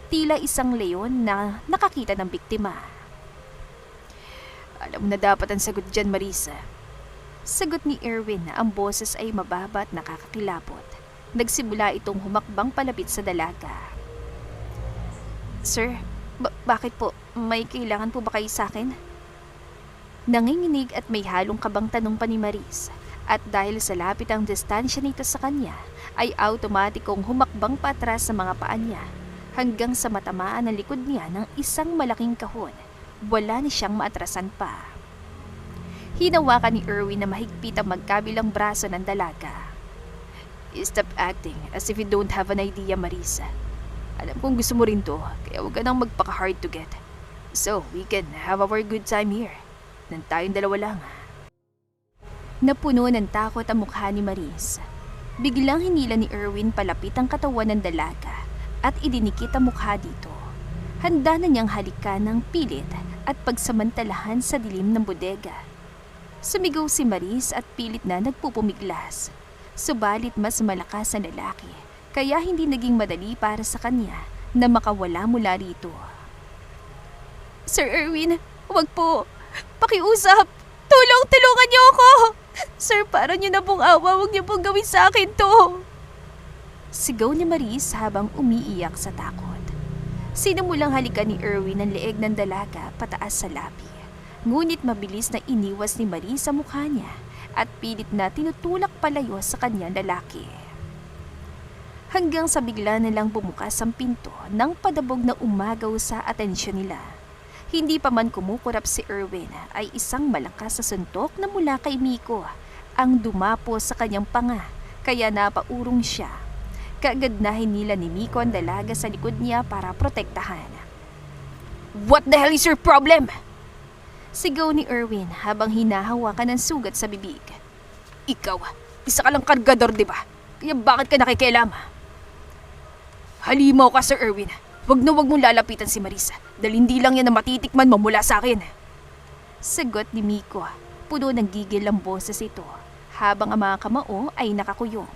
Tila isang leon na nakakita ng biktima. Alam mo na dapat ang sagot dyan, Marisa. Sagot ni Erwin na ang boses ay mababa at nakakakilabot. Nagsimula itong humakbang palapit sa dalaga. Sir, bakit po? May kailangan po ba kayo sa akin? Nanginginig at may halong kabang tanong pa ni Maris. At dahil sa lapit ang distansya nito sa kanya, ay automatikong humakbang patras sa mga paa niya hanggang sa matamaan ang likod niya ng isang malaking kahon. Wala na siyang maatrasan pa. Hinawakan ni Erwin na mahigpit ang magkabilang braso ng dalaga. Stop acting as if you don't have an idea, Marisa. Alam kong gusto mo rin to, kaya huwag ka nang magpaka-hard to get. So, we can have our good time here. Nang tayong dalawa lang. Napuno ng takot ang mukha ni Maris. Biglang hinila ni Erwin palapit ang katawan ng dalaga at idinikit ang mukha dito. Handa na niyang halikan ng pilit at pagsamantalahan sa dilim ng bodega. Sumigaw si Maris at pilit na nagpupumiglas. Subalit mas malakas ang lalaki, kaya hindi naging madali para sa kanya na makawala mula rito. Sir Erwin, wag po. Pakiusap. Tulungan niyo ako. Sir, para niyo na pong awa, wag niyo pong gawin sa akin to. Sigaw ni Maris habang umiiyak sa takot. Sinimulang halikan ni Erwin ang leeg ng dalaga pataas sa labi. Ngunit mabilis na iniwas ni Maris sa mukha niya at pilit na tinutulak palayo sa kanyang lalaki. Hanggang sa bigla nilang bumukas ang pinto nang padabog na umagaw sa atensyon nila. Hindi pa man kumukurap si Erwin ay isang malakas na suntok na mula kay Miko ang dumapo sa kanyang panga kaya napaurong siya. Kaagad na hinila ni Miko ang dalaga sa likod niya para protektahan. What the hell is your problem? Sigaw ni Erwin habang hinahawakan ng sugat sa bibig. Ikaw, isa ka lang kargador, di ba? Kaya bakit ka nakikialam? Halimaw ka, Sir Erwin. Wag mong lalapitan si Marisa dahil hindi lang yan na matitikman mo mula sa akin. Sagot ni Miko. Puno ng gigil ang boses ito habang ang mga kamao ay nakakuyom.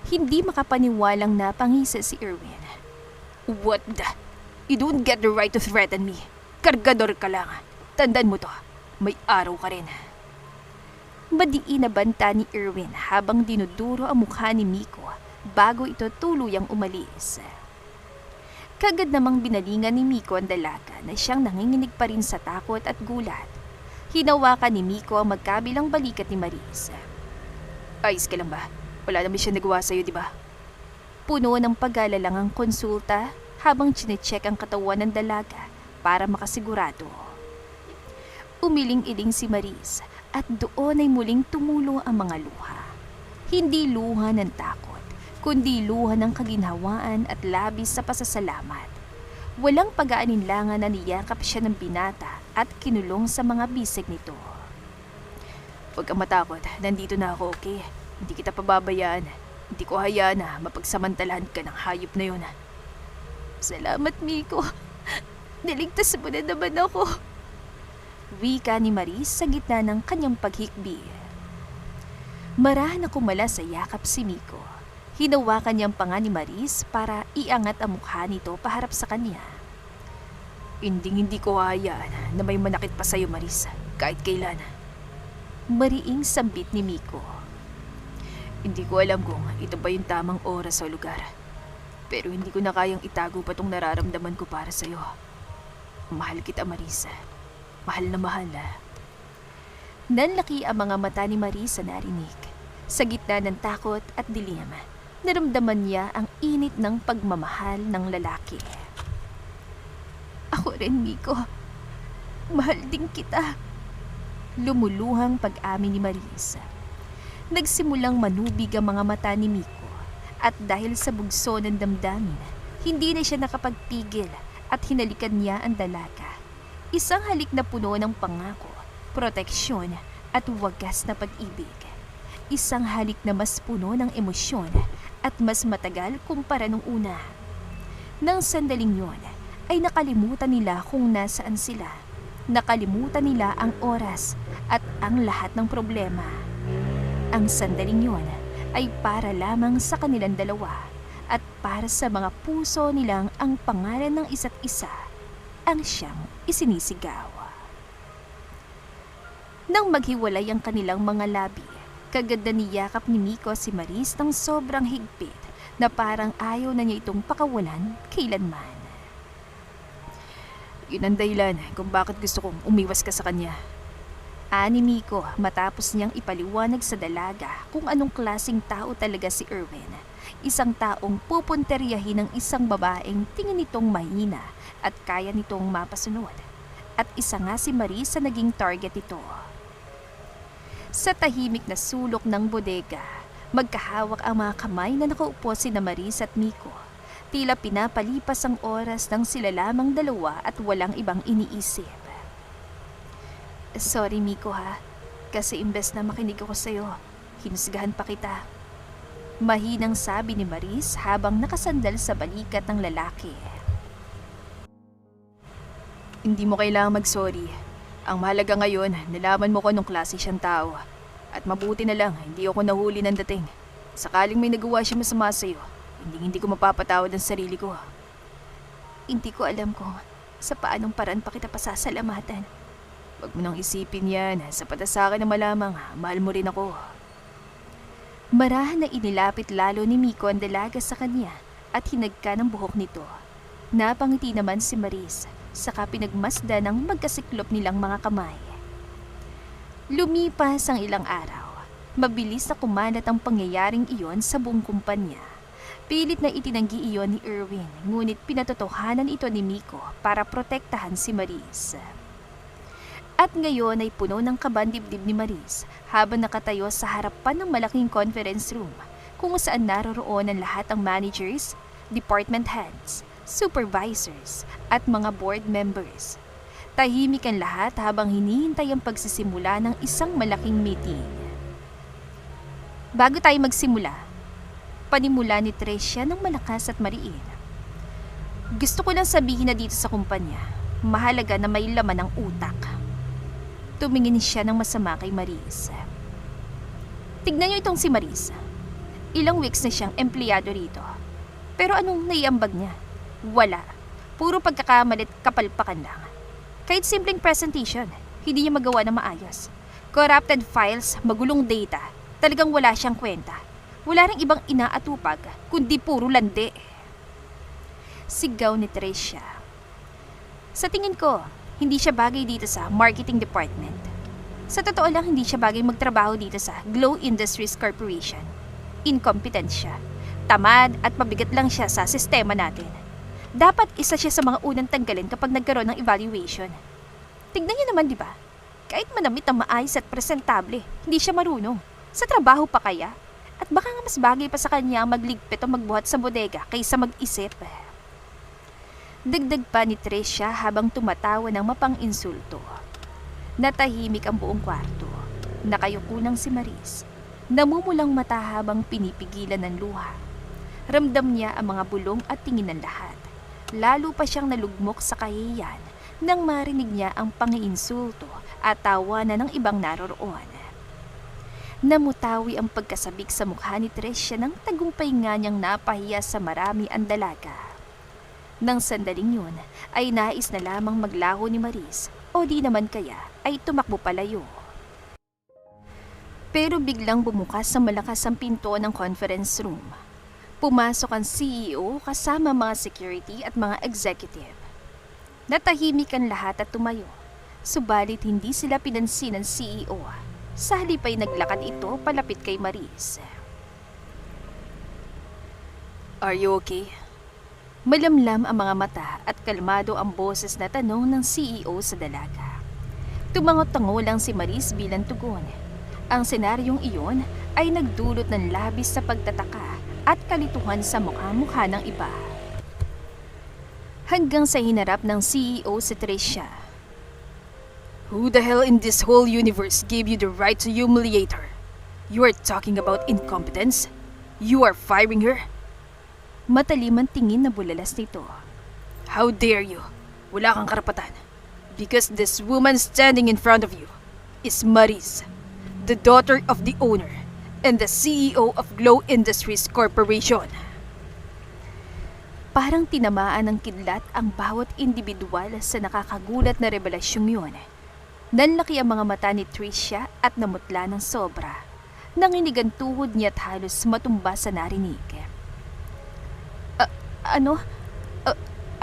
Hindi makapaniwalang napangisa si Erwin. What the? You don't get the right to threaten me. Kargador ka lang. Tandaan mo to, may araw ka rin. Madiin na banta ni Erwin habang dinuduro ang mukha ni Miko bago ito tuluyang umalis. Kagad namang binalingan ni Miko ang dalaga na siyang nanginginig pa rin sa takot at gulat. Hinawakan ni Miko ang magkabilang balikat ni Maris. Ayos ka lang ba? Wala naman siya nagawa sa'yo, di ba? Puno ng pag-alalang ang konsulta habang chinecheck ang katawan ng dalaga para makasigurado. Umiling-iling si Maris at doon ay muling tumulo ang mga luha. Hindi luha ng takot, kundi luha ng kaginhawaan at labis sa pasasalamat. Walang pag-aalinlangan na niyakap siya ng binata at kinulong sa mga bisig nito. Huwag kang matakot, nandito na ako, okay? Hindi kita pababayaan. Hindi ko hayaan na mapagsamantalahan ka ng hayop na yun. Salamat, Miko. Niligtas mo na naman ako. Wika ni Maris sa gitna ng kanyang paghikbi. Marahan na kumala sa yakap si Miko. Hinawakan niyang panga ni Maris para iangat ang mukha nito paharap sa kanya. Hindi ko hayaan na may manakit pa sa'yo, Maris, kahit kailan. Mariing sambit ni Miko. Hindi ko alam kung ito ba yung tamang oras o lugar. Pero hindi ko na kayang itago pa tong nararamdaman ko para sa'yo. Mahal kita, Marisa. Mahal na mahal. Nanlaki ang mga mata ni Maris sa narinig. Sa gitna ng takot at dilim, naramdaman niya ang init ng pagmamahal ng lalaki. Ako rin, Miko. Mahal din kita. Lumuluhang pag-amin ni Maris. Nagsimulang manubig ang mga mata ni Miko at dahil sa bugso ng damdamin, hindi na siya nakapagpigil at hinalikan niya ang dalaga. Isang halik na puno ng pangako, proteksyon at wagas na pag-ibig. Isang halik na mas puno ng emosyon at mas matagal kumpara nung una. Nang sandaling yon, ay nakalimutan nila kung nasaan sila. Nakalimutan nila ang oras at ang lahat ng problema. Ang sandaling yon ay para lamang sa kanilang dalawa at para sa mga puso nilang ang pangalan ng isa't isa ang siyang isinisigaw. Nang maghiwalay ang kanilang mga labi, kagad na niyakap ni Miko si Maris ng sobrang higpit na parang ayaw na niya itong pakawalan kailanman. Yun ang dahilan kung bakit gusto kong umiwas ka sa kanya. Ani Miko matapos niyang ipaliwanag sa dalaga kung anong klaseng tao talaga si Erwin. Isang taong pupunteryahin ng isang babaeng tingin nitong mahina at kaya nitong mapasunod. At isa nga si Maris sa naging target ito. Sa tahimik na sulok ng bodega, magkahawak ang mga kamay na nakaupo sina Maris at Miko. Tila pinapalipas ang oras ng sila lamang dalawa at walang ibang iniisip. Sorry Miko ha, kasi imbes na makinig ako sa'yo, hinusgahan pa kita. Mahinang sabi ni Maris habang nakasandal sa balikat ng lalaki. Hindi mo kailangang mag-sorry. Ang mahalaga ngayon, nalaman mo ko anong klase siyang tao. At mabuti na lang, hindi ako nahuli ng dating. Sakaling may nagawa siya masama sa'yo, hindi ko mapapatawad ang sarili ko. Hindi ko alam kung sa paanong paraan pa kita pasasalamatan. Huwag mo nang isipin yan, sapat na sa akin na malamang, mahal mo rin ako. Marahan na inilapit lalo ni Miko ang dalaga sa kanya at hinagka ng buhok nito. Napangiti naman si Maris, saka pinagmasda ng magkasiklop nilang mga kamay. Lumipas ang ilang araw. Mabilis na kumalat ang pangyayaring iyon sa buong kumpanya. Pilit na itinanggi iyon ni Erwin, ngunit pinatotohanan ito ni Miko para protektahan si Maris. At ngayon ay puno ng kabandibdib ni Maris habang nakatayo sa harapan ng malaking conference room kung saan naroroon ang lahat ng managers, department heads, supervisors at mga board members. Tahimik ang lahat habang hinihintay ang pagsisimula ng isang malaking meeting. Bago tayo magsimula, panimula ni Tricia ng malakas at mariin. Gusto ko lang sabihin na dito sa kumpanya, mahalaga na may laman ang utak. Tumingin siya ng masama kay Maris. Tignan niyo itong si Maris. Ilang weeks na siyang empleyado rito. Pero anong naiambag niya? Wala. Puro pagkakamalit kapalpakan lang. Kahit simpleng presentation, hindi niya magawa na maayos. Corrupted files, magulong data, talagang wala siyang kwenta. Wala ring ibang inaatupag, kundi puro landi. Sigaw ni Tricia. Sa tingin ko, hindi siya bagay dito sa marketing department. Sa totoo lang, hindi siya bagay magtrabaho dito sa Glow Industries Corporation. Incompetent siya. Tamad at mabigat lang siya sa sistema natin. Dapat isa siya sa mga unang tanggalin kapag nagkaroon ng evaluation. Tignan niyo naman, di ba? Kahit manamit ang maayos at presentable, hindi siya marunong. Sa trabaho pa kaya? At baka nga mas bagay pa sa kanya ang magligpit o magbuhat sa bodega kaysa mag-isip. Dagdag pa ni Tricia habang tumatawa ng mapang-insulto. Natahimik ang buong kwarto. Nakayuko lang si Maris. Namumulang mata habang pinipigilan ng luha. Ramdam niya ang mga bulong at tingin ng lahat. Lalo pa siyang nalugmok sa kahihiyan nang marinig niya ang pangiinsulto at tawanan ng ibang naroroon. Namutawi ang pagkasabik sa mukha ni Tricia nang tagumpay nga niyang napahiya sa marami ang dalaga. Nang sandaling yun ay nais na lamang maglaho ni Maris o di naman kaya ay tumakbo palayo. Pero biglang bumukas sa malakas ang pinto ng conference room. Pumasok ang CEO kasama mga security at mga executive. Natahimik ang lahat at tumayo. Subalit hindi sila pinansin ng CEO. Sa halip ay naglakad ito palapit kay Maris. Are you okay? Malamlam ang mga mata at kalmado ang boses na tanong ng CEO sa dalaga. Tumangot-tango lang si Maris bilang tugon. Ang senaryong iyon ay nagdulot ng labis sa pagtataka at kalituhan sa mukha-mukha ng iba. Hanggang sa hinarap ng CEO si Tricia. Who the hell in this whole universe gave you the right to humiliate her? You are talking about incompetence? You are firing her? Matalim ang tingin na bulalas nito. How dare you? Wala kang karapatan. Because this woman standing in front of you is Maris, the daughter of the owner and the CEO of Glow Industries Corporation. Parang tinamaan ng kidlat ang bawat individual sa nakakagulat na revelasyong yun. Nanlaki ang mga mata ni Tricia at namutla ng sobra. Nanginig ang tuhod niya at halos matumba sa narinig.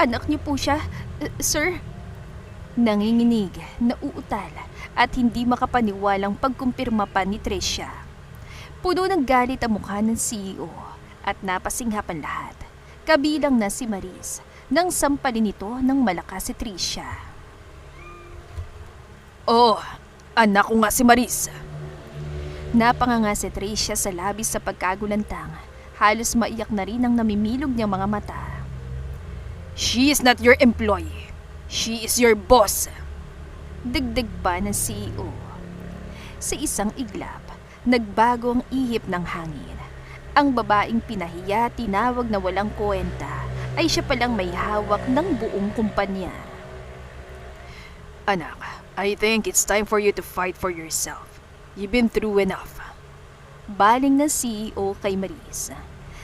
Anak niyo po siya, sir? Nanginginig, nauutal at hindi makapaniwalang pagkumpirma pa ni Tricia. Puno ng galit ang mukha ng CEO at napasinghapan lahat, kabilang na si Maris, nang sampalin nito ng malakas si Tricia. Oh, anak ko nga si Maris. Napanganga si Tricia sa labis sa pagkagulantang. Halos maiyak na rin ang namimilog niyang mga mata. She is not your employee. She is your boss. Dagdag pa ng CEO. Sa isang iglap, nagbago ang ihip ng hangin. Ang babaeng pinahiya, tinawag na walang kwenta, ay siya palang may hawak ng buong kumpanya. Anak, I think it's time for you to fight for yourself. You've been through enough. Baling ng CEO kay Maris.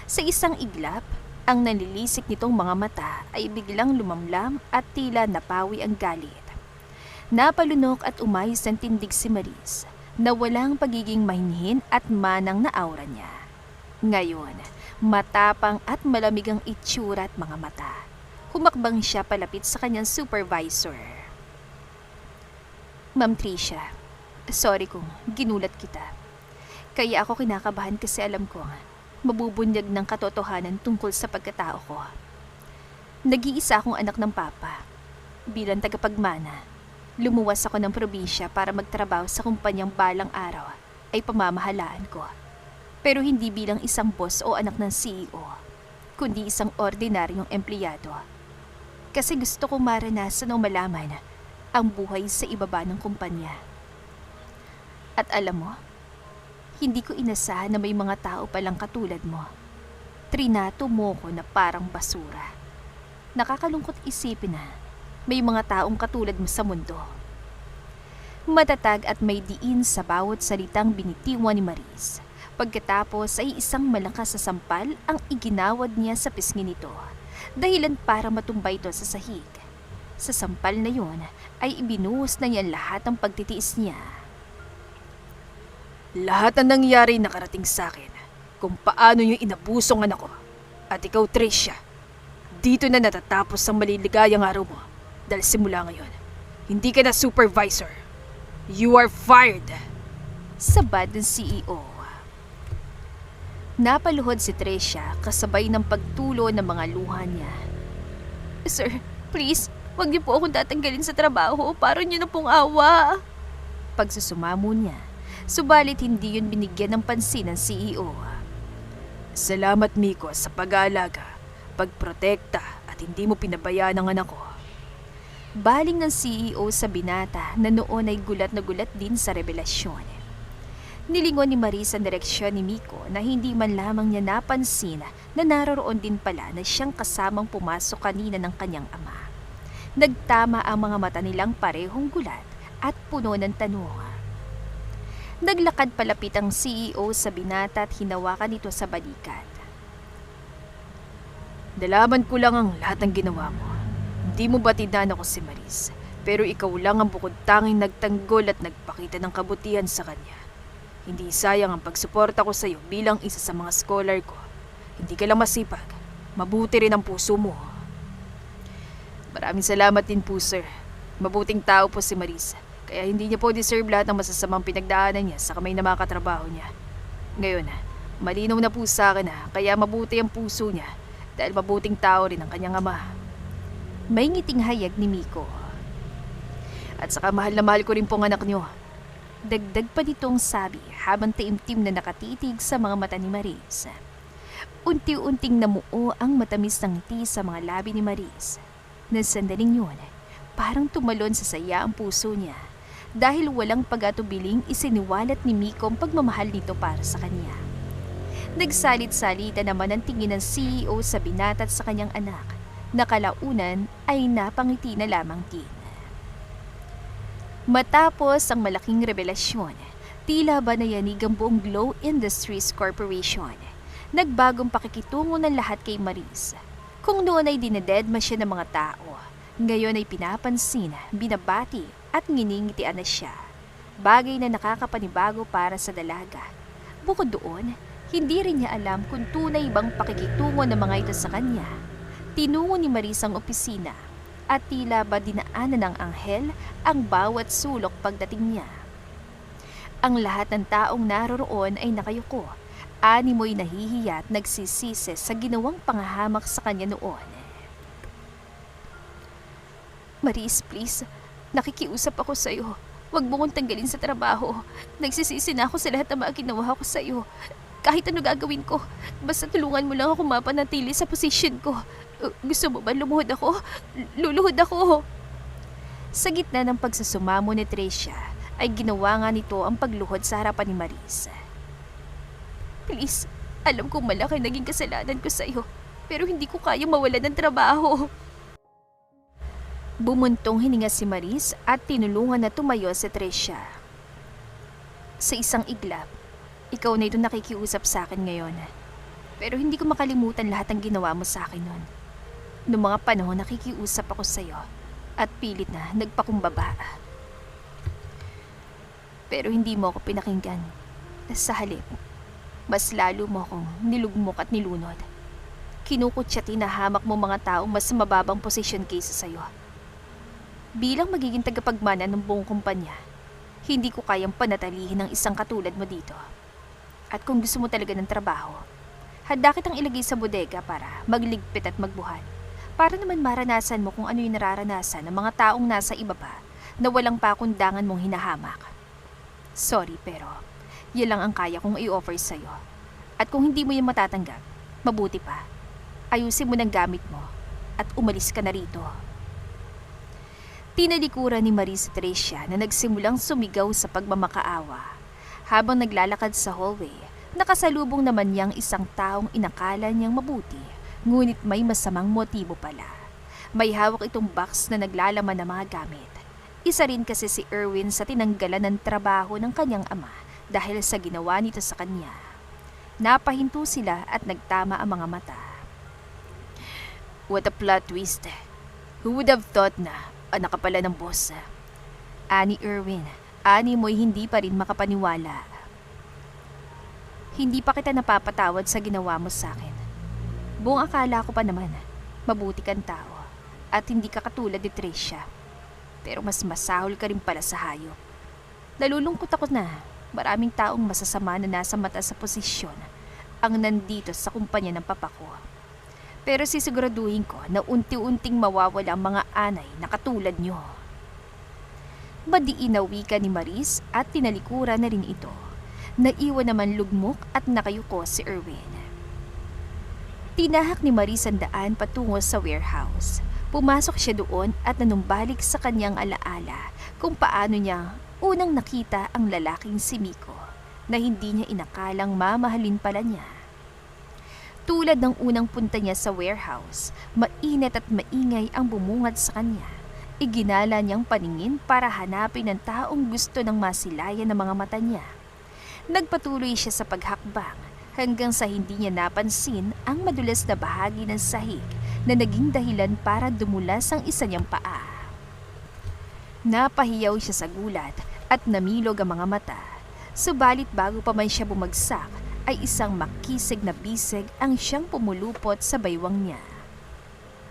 Sa isang iglap, ang nalilisik nitong mga mata ay biglang lumamlam at tila napawi ang galit. Napalunok at umayos ng tindig si Maris na walang pagiging mahinhin at manang na aura niya. Ngayon, matapang at malamig ang itsura at mga mata. Humakbang siya palapit sa kanyang supervisor. Ma'am Tricia, sorry kung ginulat kita. Kaya ako kinakabahan kasi alam ko, mabubunyag ng katotohanan tungkol sa pagkatao ko. Nag-iisa akong anak ng papa. Bilang tagapagmana, lumuwas ako ng probinsya para magtrabaho sa kumpanyang balang araw ay pamamahalaan ko. Pero hindi bilang isang boss o anak ng CEO, kundi isang ordinaryong empleyado. Kasi gusto kong maranasan o malaman ang buhay sa ibaba ng kumpanya. At alam mo, hindi ko inasahan na may mga tao palang katulad mo. Trinato mo ko na parang basura. Nakakalungkot isipin na may mga taong katulad mo sa mundo. Matatag at may diin sa bawat salitang binitiwan ni Maris. Pagkatapos ay isang malakas na sampal ang iginawad niya sa pisngi nito. Dahilan para matumbay ito sa sahig. Sa sampal na yon ay ibinuhos na niya lahat ng pagtitiis niya. Lahat ng nangyari nakarating sa akin kung paano yung inabusong anak ko. At ikaw, Tricia, dito na natatapos ang maliligayang araw mo dahil simula ngayon, hindi ka na supervisor. You are fired. Sabad ng CEO. Napaluhod si Tricia kasabay ng pagtulo ng mga luha niya. Sir, please, wag niyo po akong tatanggalin sa trabaho. Para niyo na pong awa. Pagsusumamo niya. Subalit hindi yun binigyan ng pansin ng CEO. Salamat, Miko, sa pag-aalaga, pagprotekta at hindi mo pinabayaan ang anak ko. Baling ng CEO sa binata na noon ay gulat na gulat din sa revelasyon. Nilingon ni Maris ang direksyon ni Miko na hindi man lamang niya napansin na naroroon din pala na siyang kasamang pumasok kanina ng kanyang ama. Nagtama ang mga mata nilang parehong gulat at puno ng tanong. Naglakad palapit ang CEO sa binata at hinawakan ito sa balikat. Nalaman ko lang ang lahat ng ginawa mo. Hindi mo batidan ako si Maris, pero ikaw lang ang bukod tanging nagtanggol at nagpakita ng kabutihan sa kanya. Hindi sayang ang pagsuporta ko sa iyo bilang isa sa mga scholar ko. Hindi ka lang masipag, mabuti rin ang puso mo. Maraming salamat din po, sir. Mabuting tao po si Maris, kaya hindi niya po deserve lahat ng masasamang pinagdaanan niya sa kamay ng mga katrabaho niya. Ngayon, malinaw na po sa akin kaya mabuti ang puso niya dahil mabuting tao rin ang kanyang ama. May ngiting hayag ni Miko. At saka mahal na mahal ko rin po ang anak niyo. Dagdag pa nitong sabi habang taimtim na nakatitig sa mga mata ni Maris. Unti-unting namuo ang matamis ng ngiti sa mga labi ni Maris. Na sandaling yun, parang tumalon sa saya ang puso niya dahil walang pag-atubiling isiniwalat ni Miko ang pagmamahal nito para sa kanya. Nagsalit-salita naman ang tingin ng CEO sa binata at sa kanyang anak na kalaunan ay napangiti na lamang din. Matapos ang malaking revelasyon, tila ba nayanig ang buong Glow Industries Corporation. Nagbagong pakikitungo ng lahat kay Maris. Kung noon ay dinededma siya ng mga tao, ngayon ay pinapansin, binabati at nginingitian na siya. Bagay na nakakapanibago para sa dalaga. Bukod doon, hindi rin niya alam kung tunay bang pakikitungo ng mga ito sa kanya. Tinungo ni Maris ang opisina at tila ba dinaanan ng anghel ang bawat sulok pagdating niya. Ang lahat ng taong naroroon ay nakayuko. Animoy nahihiya at nagsisisi sa ginawang pangahamak sa kanya noon. Maris, please. Nakikiusap ako sa'yo. Huwag mo kong tanggalin sa trabaho. Nagsisisi na ako sa lahat ng mga ginawa ko sa'yo. Kahit ano gagawin ko, basta tulungan mo lang ako mapanatili sa posisyon ko. Gusto mo ba lumuhod ako? Luluhod ako. Sa gitna ng pagsusumamo ni Tricia, ay ginawa nga nito ang pagluhod sa harapan ni Maris. Please, alam kong malaki naging kasalanan ko sa'yo, pero hindi ko kaya mawalan ng trabaho. Bumuntong hininga si Maris at tinulungan na tumayo si Tricia. Sa isang iglap, ikaw na ito nakikiusap sa akin ngayon. Pero hindi ko makalimutan lahat ng ginawa mo sa akin noon. Noong mga panahon nakikiusap ako sa'yo at pilit na nagpakumbaba. Pero hindi mo ako pinakinggan. Sa halip, mas lalo mo akong nilugmok at nilunod. Kinukutsa at hinahamak mo mga taong mas mababang posisyon kaysa sa'yo. Bilang magiging tagapagmana ng buong kumpanya, hindi ko kayang panatalihin ng isang katulad mo dito. At kung gusto mo talaga ng trabaho, handa kitang ilagay sa bodega para magligpit at magbuhat. Para naman maranasan mo kung ano yung nararanasan ng mga taong nasa ibaba na walang pakundangan mong hinahamak. Sorry pero, yan lang ang kaya kong i-offer sa'yo. At kung hindi mo yung matatanggap, mabuti pa. Ayusin mo ng gamit mo at umalis ka na rito. Tinalikuran ni Maris Tricia na nagsimulang sumigaw sa pagmamakaawa. Habang naglalakad sa hallway, nakasalubong naman niyang isang taong inakala niyang mabuti, ngunit may masamang motibo pala. May hawak itong box na naglalaman ng mga gamit. Isa rin kasi si Erwin sa tinanggalan ng trabaho ng kanyang ama dahil sa ginawa nito sa kanya. Napahinto sila at nagtama ang mga mata. What a plot twist. Who would have thought na anak ka pala ng boss? Ani Erwin. Ani mo'y hindi pa rin makapaniwala. Hindi pa kita napapatawad sa ginawa mo sa akin. Buong akala ko pa naman, mabuti kang tao at hindi ka katulad ni Tricia. Pero mas masahol ka rin pala sa hayop. Nalulungkot ako na maraming taong masasama na nasa mataas sa posisyon ang nandito sa kumpanya ng papa ko. Pero sisiguraduhin ko na unti-unting mawawala ang mga anay na katulad nyo. Madiin na wika ni Maris at tinalikuran na rin ito. Naiwan naman lugmok at nakayuko si Erwin. Tinahak ni Maris ang daan patungo sa warehouse. Pumasok siya doon at nanumbalik sa kanyang alaala kung paano niya unang nakita ang lalaking si Miko na hindi niya inakalang mamahalin pala niya. Tulad ng unang punta niya sa warehouse, mainit at maingay ang bumungad sa kanya. Iginala niyang paningin para hanapin ang taong gusto ng masilayan ng mga mata niya. Nagpatuloy siya sa paghakbang hanggang sa hindi niya napansin ang madulas na bahagi ng sahig na naging dahilan para dumulas ang isa niyang paa. Napahiyaw siya sa gulat at namilog ang mga mata. Subalit bago pa man siya bumagsak, ay isang makisig na bisig ang siyang pumulupot sa baywang niya.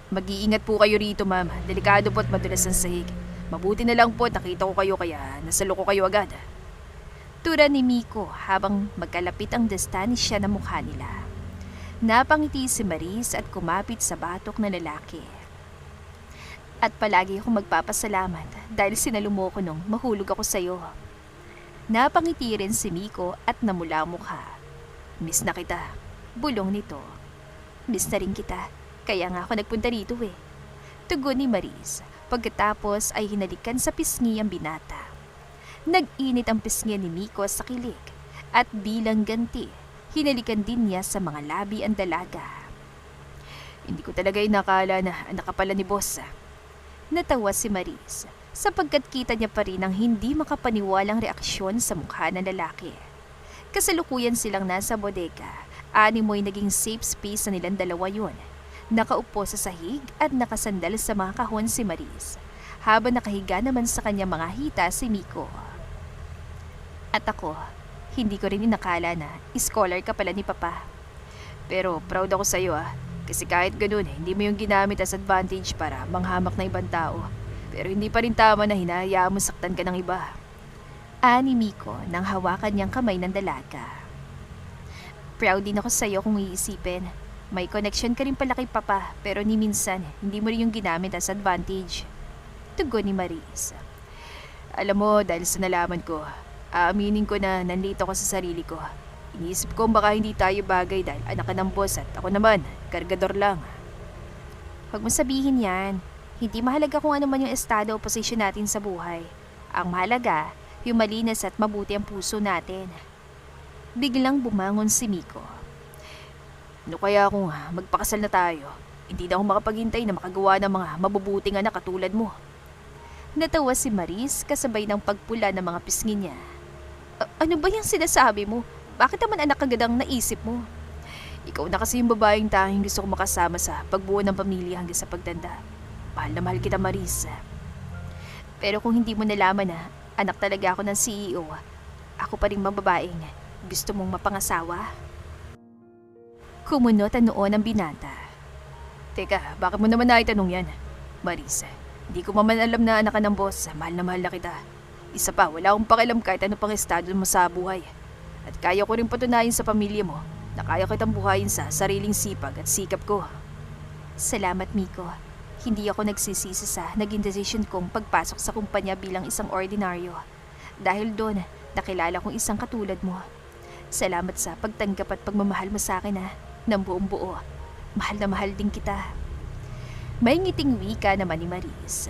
Mag-iingat po kayo rito, ma'am. Delikado po't madulas ang sahig. Mabuti na lang po nakita ko kayo kaya nasalo ko kayo agad. Tura ni Miko habang magkalapit ang distansya na mukha nila. Napangiti si Maris at kumapit sa batok na lalaki. At palagi akong magpapasalamat dahil sinalo mo ko nung mahulog ako sa'yo. Napangiti rin si Miko at namula ang mukha. Miss na kita. Bulong nito. Miss na rin kita. Kaya nga ako nagpunta rito eh. Tugon ni Maris. Pagkatapos ay hinalikan sa pisngi ang binata. Nag-init ang pisngi ni Miko sa kilig at bilang ganti, hinalikan din niya sa mga labi ang dalaga. Hindi ko talaga inakala na anak ka pala ni boss. Natawa si Maris sapagkat kita niya pa rin ang hindi makapaniwalang reaksyon sa mukha ng lalaki. Kasalukuyan silang nasa bodega, animoy naging safe space na nilang dalawa yun. Nakaupo sa sahig at nakasandal sa mga kahon si Maris, habang nakahiga naman sa kanya mga hita si Miko. At ako, hindi ko rin inakala na scholar ka pala ni Papa. Pero proud ako sa'yo kasi kahit ganun hindi mo yung ginamit as advantage para manghamak na ibang tao. Pero hindi pa rin tama na hinahayaan mo saktan ka ng iba. Ani Miko nang hawakan niyang kamay ng dalaga. Proud din ako sa'yo kung iisipin. May connection ka rin pala kay Papa pero ni minsan hindi mo rin yung ginamit as advantage. Tugon ni Maris. Alam mo, dahil sa nalaman ko, aaminin ko na nandito ako sa sarili ko. Iniisip ko baka hindi tayo bagay dahil anak ka ng boss at ako naman, kargador lang. Huwag mo sabihin yan. Hindi mahalaga kung ano man yung estado o posisyon natin sa buhay. Ang mahalaga, yung malinis at mabuti ang puso natin. Biglang bumangon si Miko. Ano kaya kung magpakasal na tayo? Hindi na ako makapaghintay na makagawa ng mga mabubuting anak katulad mo. Natawa si Maris kasabay ng pagpula ng mga pisngi niya. Ano ba yung sinasabi mo? Bakit naman anak agad ang naisip mo? Ikaw na kasi yung babaeng tanging gusto ko makasama sa pagbuo ng pamilya hanggang sa pagtanda. Mahal na mahal kita, Maris. Pero kung hindi mo nalaman na anak talaga ako ng CEO, ako pa rin mababaeng gusto mong mapangasawa? Kumunot ang noon ang binata. Teka, bakit mo naman naitanong yan? Maris, hindi ko man alam na anak ka ng boss. Mahal na kita. Isa pa, wala akong pakialam kahit ano pang estado mo sa buhay. At kaya ko rin patunayan sa pamilya mo na kaya kitang buhayin sa sariling sipag at sikap ko. Salamat, Miko. Hindi ako nagsisisi sa naging decision kong pagpasok sa kumpanya bilang isang ordinaryo. Dahil doon, nakilala kong isang katulad mo. Salamat sa pagtanggap at pagmamahal mo sa akin ng buong buo. Mahal na mahal din kita. May ngiting wika naman ni Maris.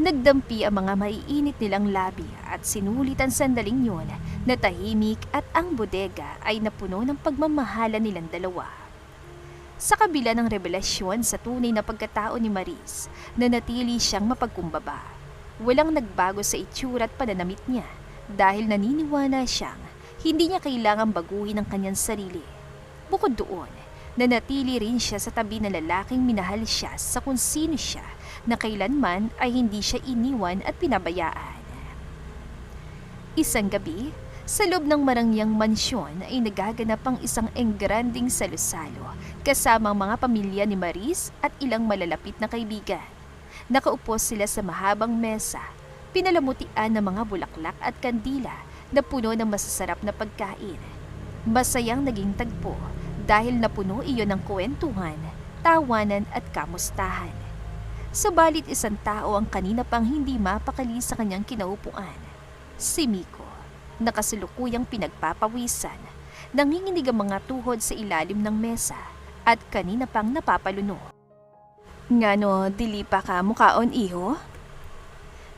Nagdampi ang mga maiinit nilang labi at sinulit ang sandaling yun na tahimik at ang bodega ay napuno ng pagmamahala nilang dalawa. Sa kabila ng revelasyon sa tunay na pagkatao ni Maris, nanatili siyang mapagkumbaba. Walang nagbago sa itsura at pananamit niya dahil naniniwala siyang hindi niya kailangang baguhin ang kanyang sarili. Bukod doon, nanatili rin siya sa tabi ng lalaking minahal siya sa kung sino siya na kailanman ay hindi siya iniwan at pinabayaan. Isang gabi, sa loob ng marangyang mansyon ay nagaganap ang isang engranding salo-salo kasama ang mga pamilya ni Maris at ilang malalapit na kaibigan. Nakaupo sila sa mahabang mesa, pinalamutian ng mga bulaklak at kandila na puno ng masasarap na pagkain. Masayang naging tagpo dahil napuno iyon ng kwentuhan, tawanan at kamustahan. Subalit isang tao ang kanina pang hindi mapakali sa kanyang kinaupuan. Si Miko, nakasalukuyang pinagpapawisan, nanginginig ang mga tuhod sa ilalim ng mesa at kanina pang napapaluno. Ngano, dili pa ka mukaon, iho?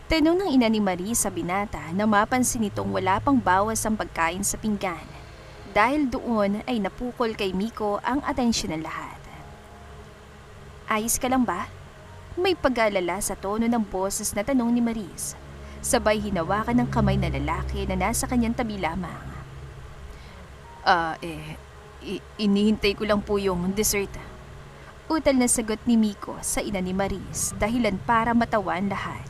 Tanong ng ina ni Marie sa binata na mapansin nitong wala pang bawas ang pagkain sa pinggan. Dahil doon ay napukol kay Miko ang atensyon ng lahat. Ayos ka lang ba? May pag-aalala sa tono ng boses na tanong ni Maris. Sabay hinawakan ng kamay na lalaki na nasa kanyang tabi lamang. Inihintay ko lang po yung dessert. Utal na sagot ni Miko sa ina ni Maris dahilan para matawan lahat.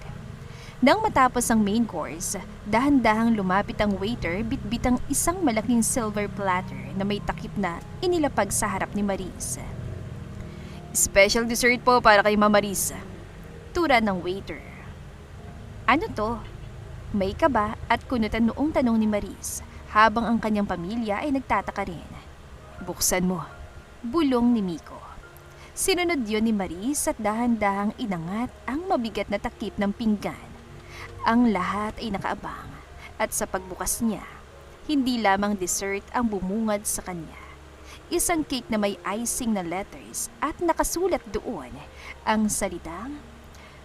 Nang matapos ang main course, dahan-dahang lumapit ang waiter bitbit ang isang malaking silver platter na may takip na inilapag sa harap ni Maris. Special dessert po para kay Mama Maris. Tura ng waiter. Ano to? May kaba at kunutan noong tanong ni Maris habang ang kanyang pamilya ay nagtataka rin. Buksan mo. Bulong ni Miko. Sinunod yon ni Maris at dahan-dahang inangat ang mabigat na takip ng pinggan. Ang lahat ay nakaabang at sa pagbukas niya, hindi lamang dessert ang bumungad sa kanya. Isang cake na may icing na letters at nakasulat doon ang salitang,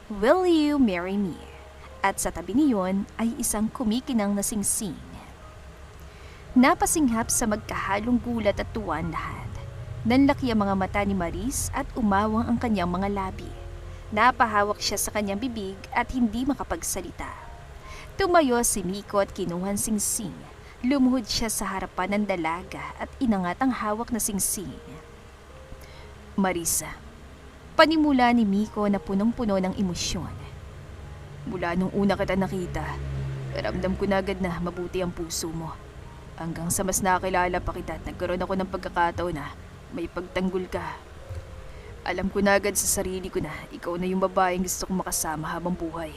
"Will you marry me?" At sa tabi niyon ay isang kumikinang na singsing. Napasinghap sa magkahalong gulat at tuwa ang lahat. Nanlaki ang mga mata ni Maris at umawang ang kanyang mga labi. Napahawak siya sa kanyang bibig at hindi makapagsalita. Tumayo si Miko at kinuha ang singsing. Lumuhod siya sa harapan ng dalaga at inangat ang hawak na singsing. Marisa, Panimula ni Miko na punong-puno ng emosyon. mula nung una kita nakita, ramdam ko na agad na mabuti ang puso mo. Hanggang sa mas nakakilala pa kita at nagkaroon ako ng pagkakataon na may pagtanggol ka. Alam ko na agad sa sarili ko na ikaw na yung babaeng gusto kong makasama habang buhay.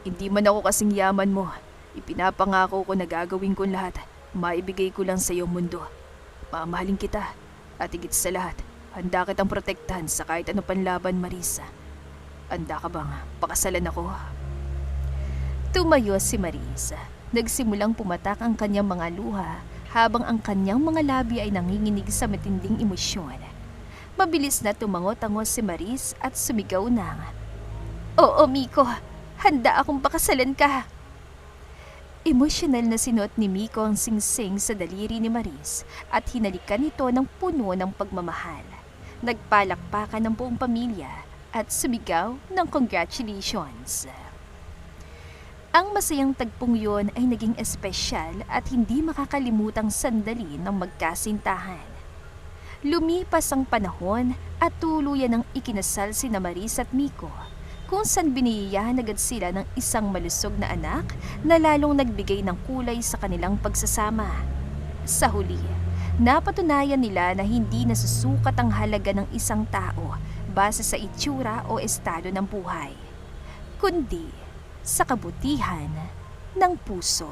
Hindi man ako kasing yaman mo, ipinapangako ko na gagawin ko lahat, maibigay ko lang sa iyong mundo. Mamahalin kita at higit sa lahat, handa kitang protektahan sa kahit ano panlaban, Marisa. Handa ka bang pakasalan ako? Tumayo si Maris. Nagsimulang pumatak ang kanyang mga luha habang ang kanyang mga labi ay nanginginig sa matinding emosyon. Mabilis na tumango-tango si Maris at sumigaw ng, "Oo, Miko, handa akong pakasalan ka." Emosyonal na sinuot ni Miko ang singsing sa daliri ni Maris at hinalikan ito ng puno ng pagmamahal. Nagpalakpakan ng buong pamilya at sumigaw ng congratulations. Ang masayang tagpong yon ay naging espesyal at hindi makakalimutang sandali ng magkasintahan. Lumipas ang panahon at tuluyan ng ikinasal sina Maris at Miko, kung saan biniyahan agad sila ng isang malusog na anak na lalong nagbigay ng kulay sa kanilang pagsasama. Sa huli, napatunayan nila na hindi nasusukat ang halaga ng isang tao base sa itsura o estado ng buhay, kundi sa kabutihan ng puso.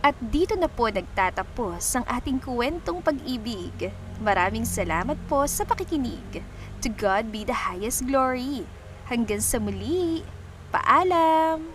At dito na po nagtatapos ang ating kwentong pag-ibig. Maraming salamat po sa pakikinig. To God be the highest glory. Hanggang sa muli. Paalam!